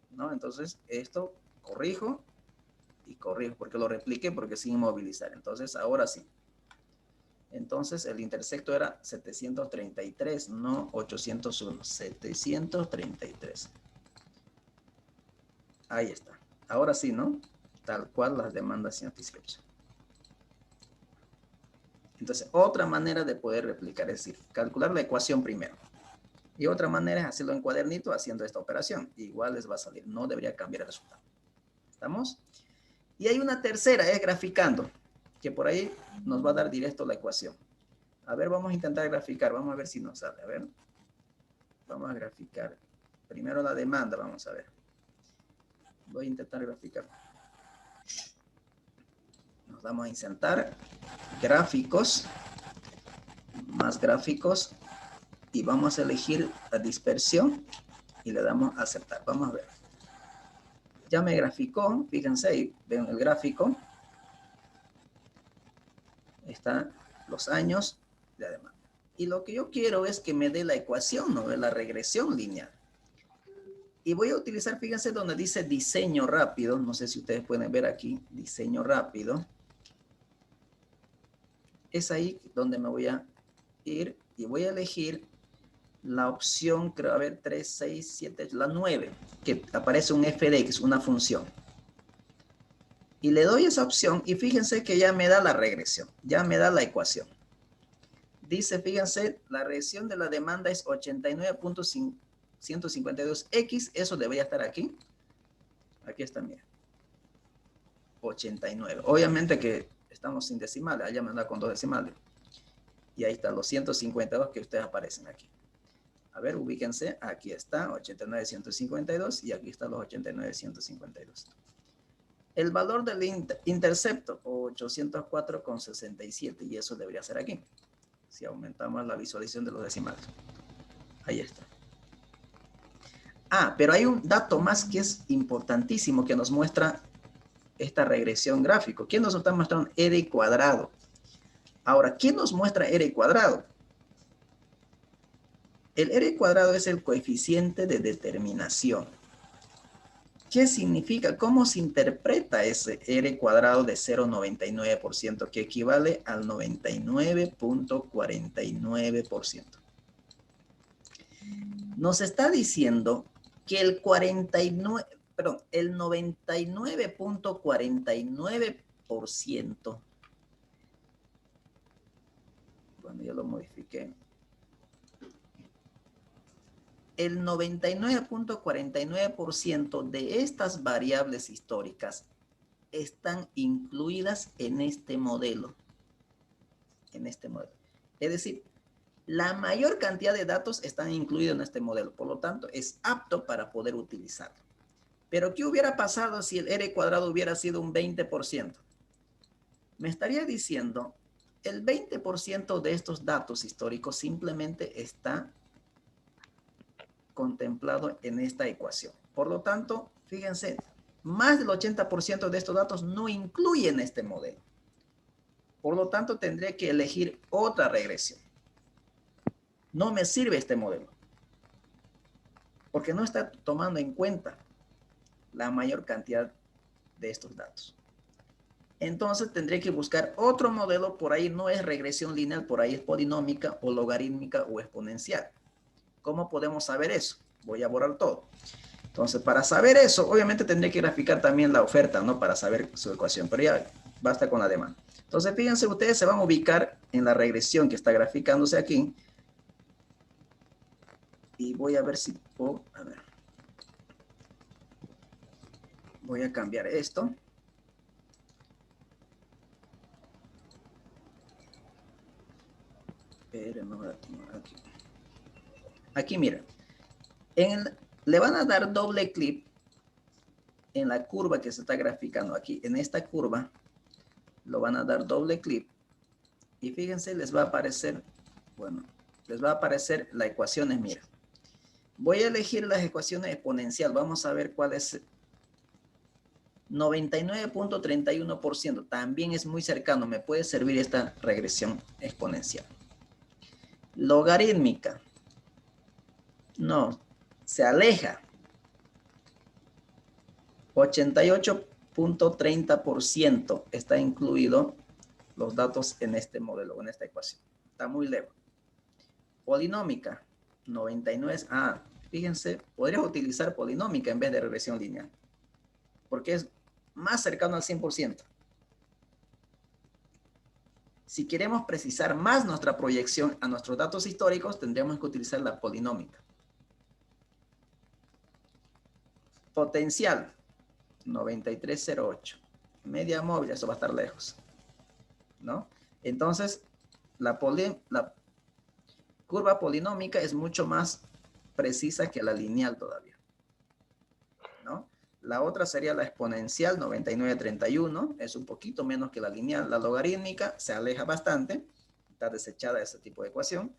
¿No? Entonces, esto corrijo y corrijo. Porque lo repliqué, porque sin inmovilizar. Entonces, ahora sí. Entonces, el intersecto era 733, no 801. 733. Ahí está. Ahora sí, ¿no? Tal cual las demandas satisfechas. Entonces, otra manera de poder replicar, es decir, calcular la ecuación primero. Y otra manera es hacerlo en cuadernito haciendo esta operación. Igual les va a salir. No debería cambiar el resultado. ¿Estamos? Y hay una tercera, es graficando, que por ahí nos va a dar directo la ecuación. A ver, vamos a intentar graficar. Vamos a ver si nos sale. A ver. Vamos a graficar. Primero la demanda, vamos a ver. Voy a intentar graficar. Nos vamos a insertar gráficos, más gráficos, y vamos a elegir la dispersión y le damos a aceptar. Vamos a ver. Ya me graficó, fíjense ahí, ven el gráfico. Están los años de la demanda. Y lo que yo quiero es que me dé la ecuación, ¿no? De la regresión lineal. Y voy a utilizar, fíjense donde dice diseño rápido. No sé si ustedes pueden ver aquí, diseño rápido. Es ahí donde me voy a ir y voy a elegir la opción, creo, a ver, 3, 6, 7, la 9, que aparece un f de x, una función. Y le doy esa opción y fíjense que ya me da la regresión, ya me da la ecuación. Dice, fíjense, la regresión de la demanda es 89.152x, eso debería estar aquí. Aquí está, mira. 89. Obviamente que estamos sin decimales, allá me da con 2 decimales. Y ahí están los 152 que ustedes aparecen aquí. A ver, ubíquense, aquí está 89.152 y aquí están los 89.152. El valor del intercepto, 804,67, y eso debería ser aquí. Si aumentamos la visualización de los decimales. Ahí está. Ah, pero hay un dato más que es importantísimo que nos muestra esta regresión gráfica. ¿Quién nos está mostrando? R cuadrado. Ahora, ¿quién nos muestra R cuadrado? El R cuadrado es el coeficiente de determinación. ¿Qué significa? ¿Cómo se interpreta ese R cuadrado de 0,99%, que equivale al 99.49%? Nos está diciendo que el 99.49%, bueno, yo lo modifiqué, el 99.49% de estas variables históricas están incluidas en este modelo. Es decir, la mayor cantidad de datos están incluidos en este modelo. Por lo tanto, es apto para poder utilizarlo. Pero, ¿qué hubiera pasado si el R cuadrado hubiera sido un 20%? Me estaría diciendo, el 20% de estos datos históricos simplemente está contemplado en esta ecuación. Por lo tanto, fíjense, más del 80% de estos datos no incluyen este modelo. Por lo tanto, tendré que elegir otra regresión. No me sirve este modelo, porque no está tomando en cuenta la mayor cantidad de estos datos. Entonces, tendré que buscar otro modelo. Por ahí no es regresión lineal, por ahí es polinómica o logarítmica o exponencial. ¿Cómo podemos saber eso? Voy a borrar todo. Entonces, para saber eso, obviamente tendré que graficar también la oferta, ¿no? Para saber su ecuación, pero ya basta con la demanda. Entonces, fíjense, ustedes se van a ubicar en la regresión que está graficándose aquí. Y voy a ver si puedo, a ver. Voy a cambiar esto. Aquí. Aquí, mira. Le van a dar doble clic en la curva que se está graficando aquí. En esta curva, lo van a dar doble clic. Y fíjense, les va a aparecer, bueno, les va a aparecer las ecuaciones, mira. Voy a elegir las ecuaciones exponencial. Vamos a ver cuál es. 99.31%. También es muy cercano. Me puede servir esta regresión exponencial. Logarítmica. No, se aleja. 88.30% está incluido los datos en este modelo, en esta ecuación. Está muy lejos. Polinómica. 99. Ah, fíjense, podrías utilizar polinómica en vez de regresión lineal, porque es más cercano al 100%. Si queremos precisar más nuestra proyección a nuestros datos históricos, tendríamos que utilizar la polinómica. Potencial, 93.08. Media móvil, eso va a estar lejos, ¿no? Entonces, la curva polinómica es mucho más precisa que la lineal todavía, ¿no? La otra sería la exponencial, 99.31, es un poquito menos que la lineal. La logarítmica se aleja bastante, está desechada ese tipo de ecuación.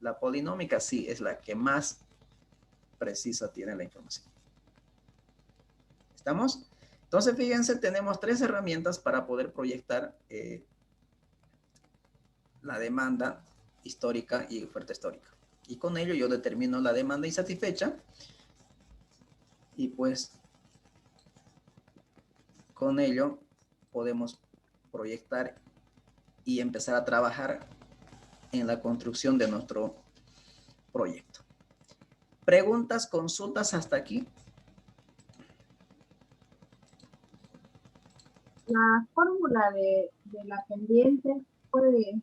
La polinómica sí es la que más precisa tiene la información. ¿Estamos? Entonces, fíjense, tenemos 3 herramientas para poder proyectar la demanda histórica y oferta histórica. Y con ello yo determino la demanda insatisfecha y pues con ello podemos proyectar y empezar a trabajar en la construcción de nuestro proyecto. ¿Preguntas, consultas hasta aquí? La fórmula de la pendiente puede...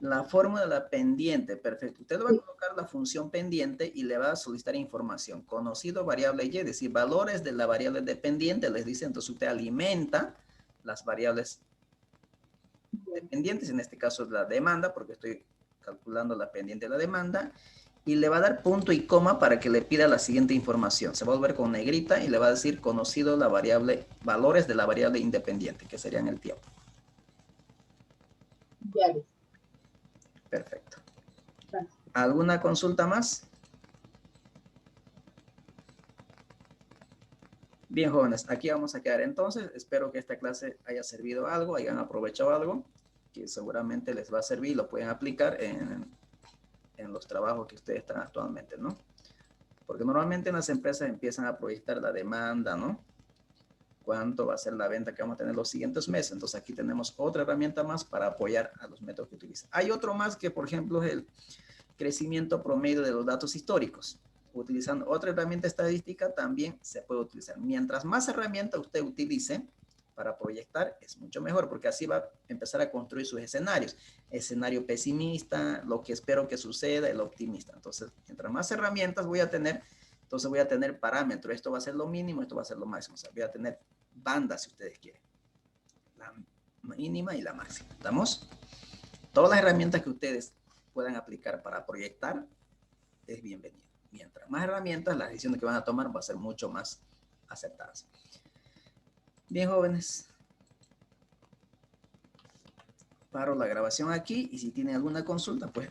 La fórmula de la pendiente, perfecto. Usted le va a colocar la función pendiente y le va a solicitar información. Conocido variable y, es decir, valores de la variable dependiente, les dice, entonces usted alimenta las variables dependientes, en este caso es la demanda, porque estoy calculando la pendiente de la demanda, y le va a dar punto y coma para que le pida la siguiente información. Se va a volver con negrita y le va a decir conocido la variable, valores de la variable independiente, que serían el tiempo. Ya. Perfecto. ¿Alguna consulta más? Bien, jóvenes, aquí vamos a quedar entonces. Espero que esta clase haya servido algo, hayan aprovechado algo, que seguramente les va a servir y lo pueden aplicar en los trabajos que ustedes están actualmente, ¿no? Porque normalmente en las empresas empiezan a proyectar la demanda, ¿no? Cuánto va a ser la venta que vamos a tener los siguientes meses. Entonces aquí tenemos otra herramienta más para apoyar a los métodos que utilizan. Hay otro más que, por ejemplo, es el crecimiento promedio de los datos históricos. Utilizando otra herramienta estadística también se puede utilizar. Mientras más herramientas usted utilice para proyectar, es mucho mejor, porque así va a empezar a construir sus escenarios. Escenario pesimista, lo que espero que suceda, el optimista. Entonces, mientras más herramientas voy a tener, entonces voy a tener parámetros. Esto va a ser lo mínimo, esto va a ser lo máximo. O sea, voy a tener bandas, si ustedes quieren. La mínima y la máxima. ¿Estamos? Todas las herramientas que ustedes puedan aplicar para proyectar es bienvenido. Mientras más herramientas, las decisiones que van a tomar van a ser mucho más acertadas. Bien, jóvenes. Paro la grabación aquí y si tienen alguna consulta, pues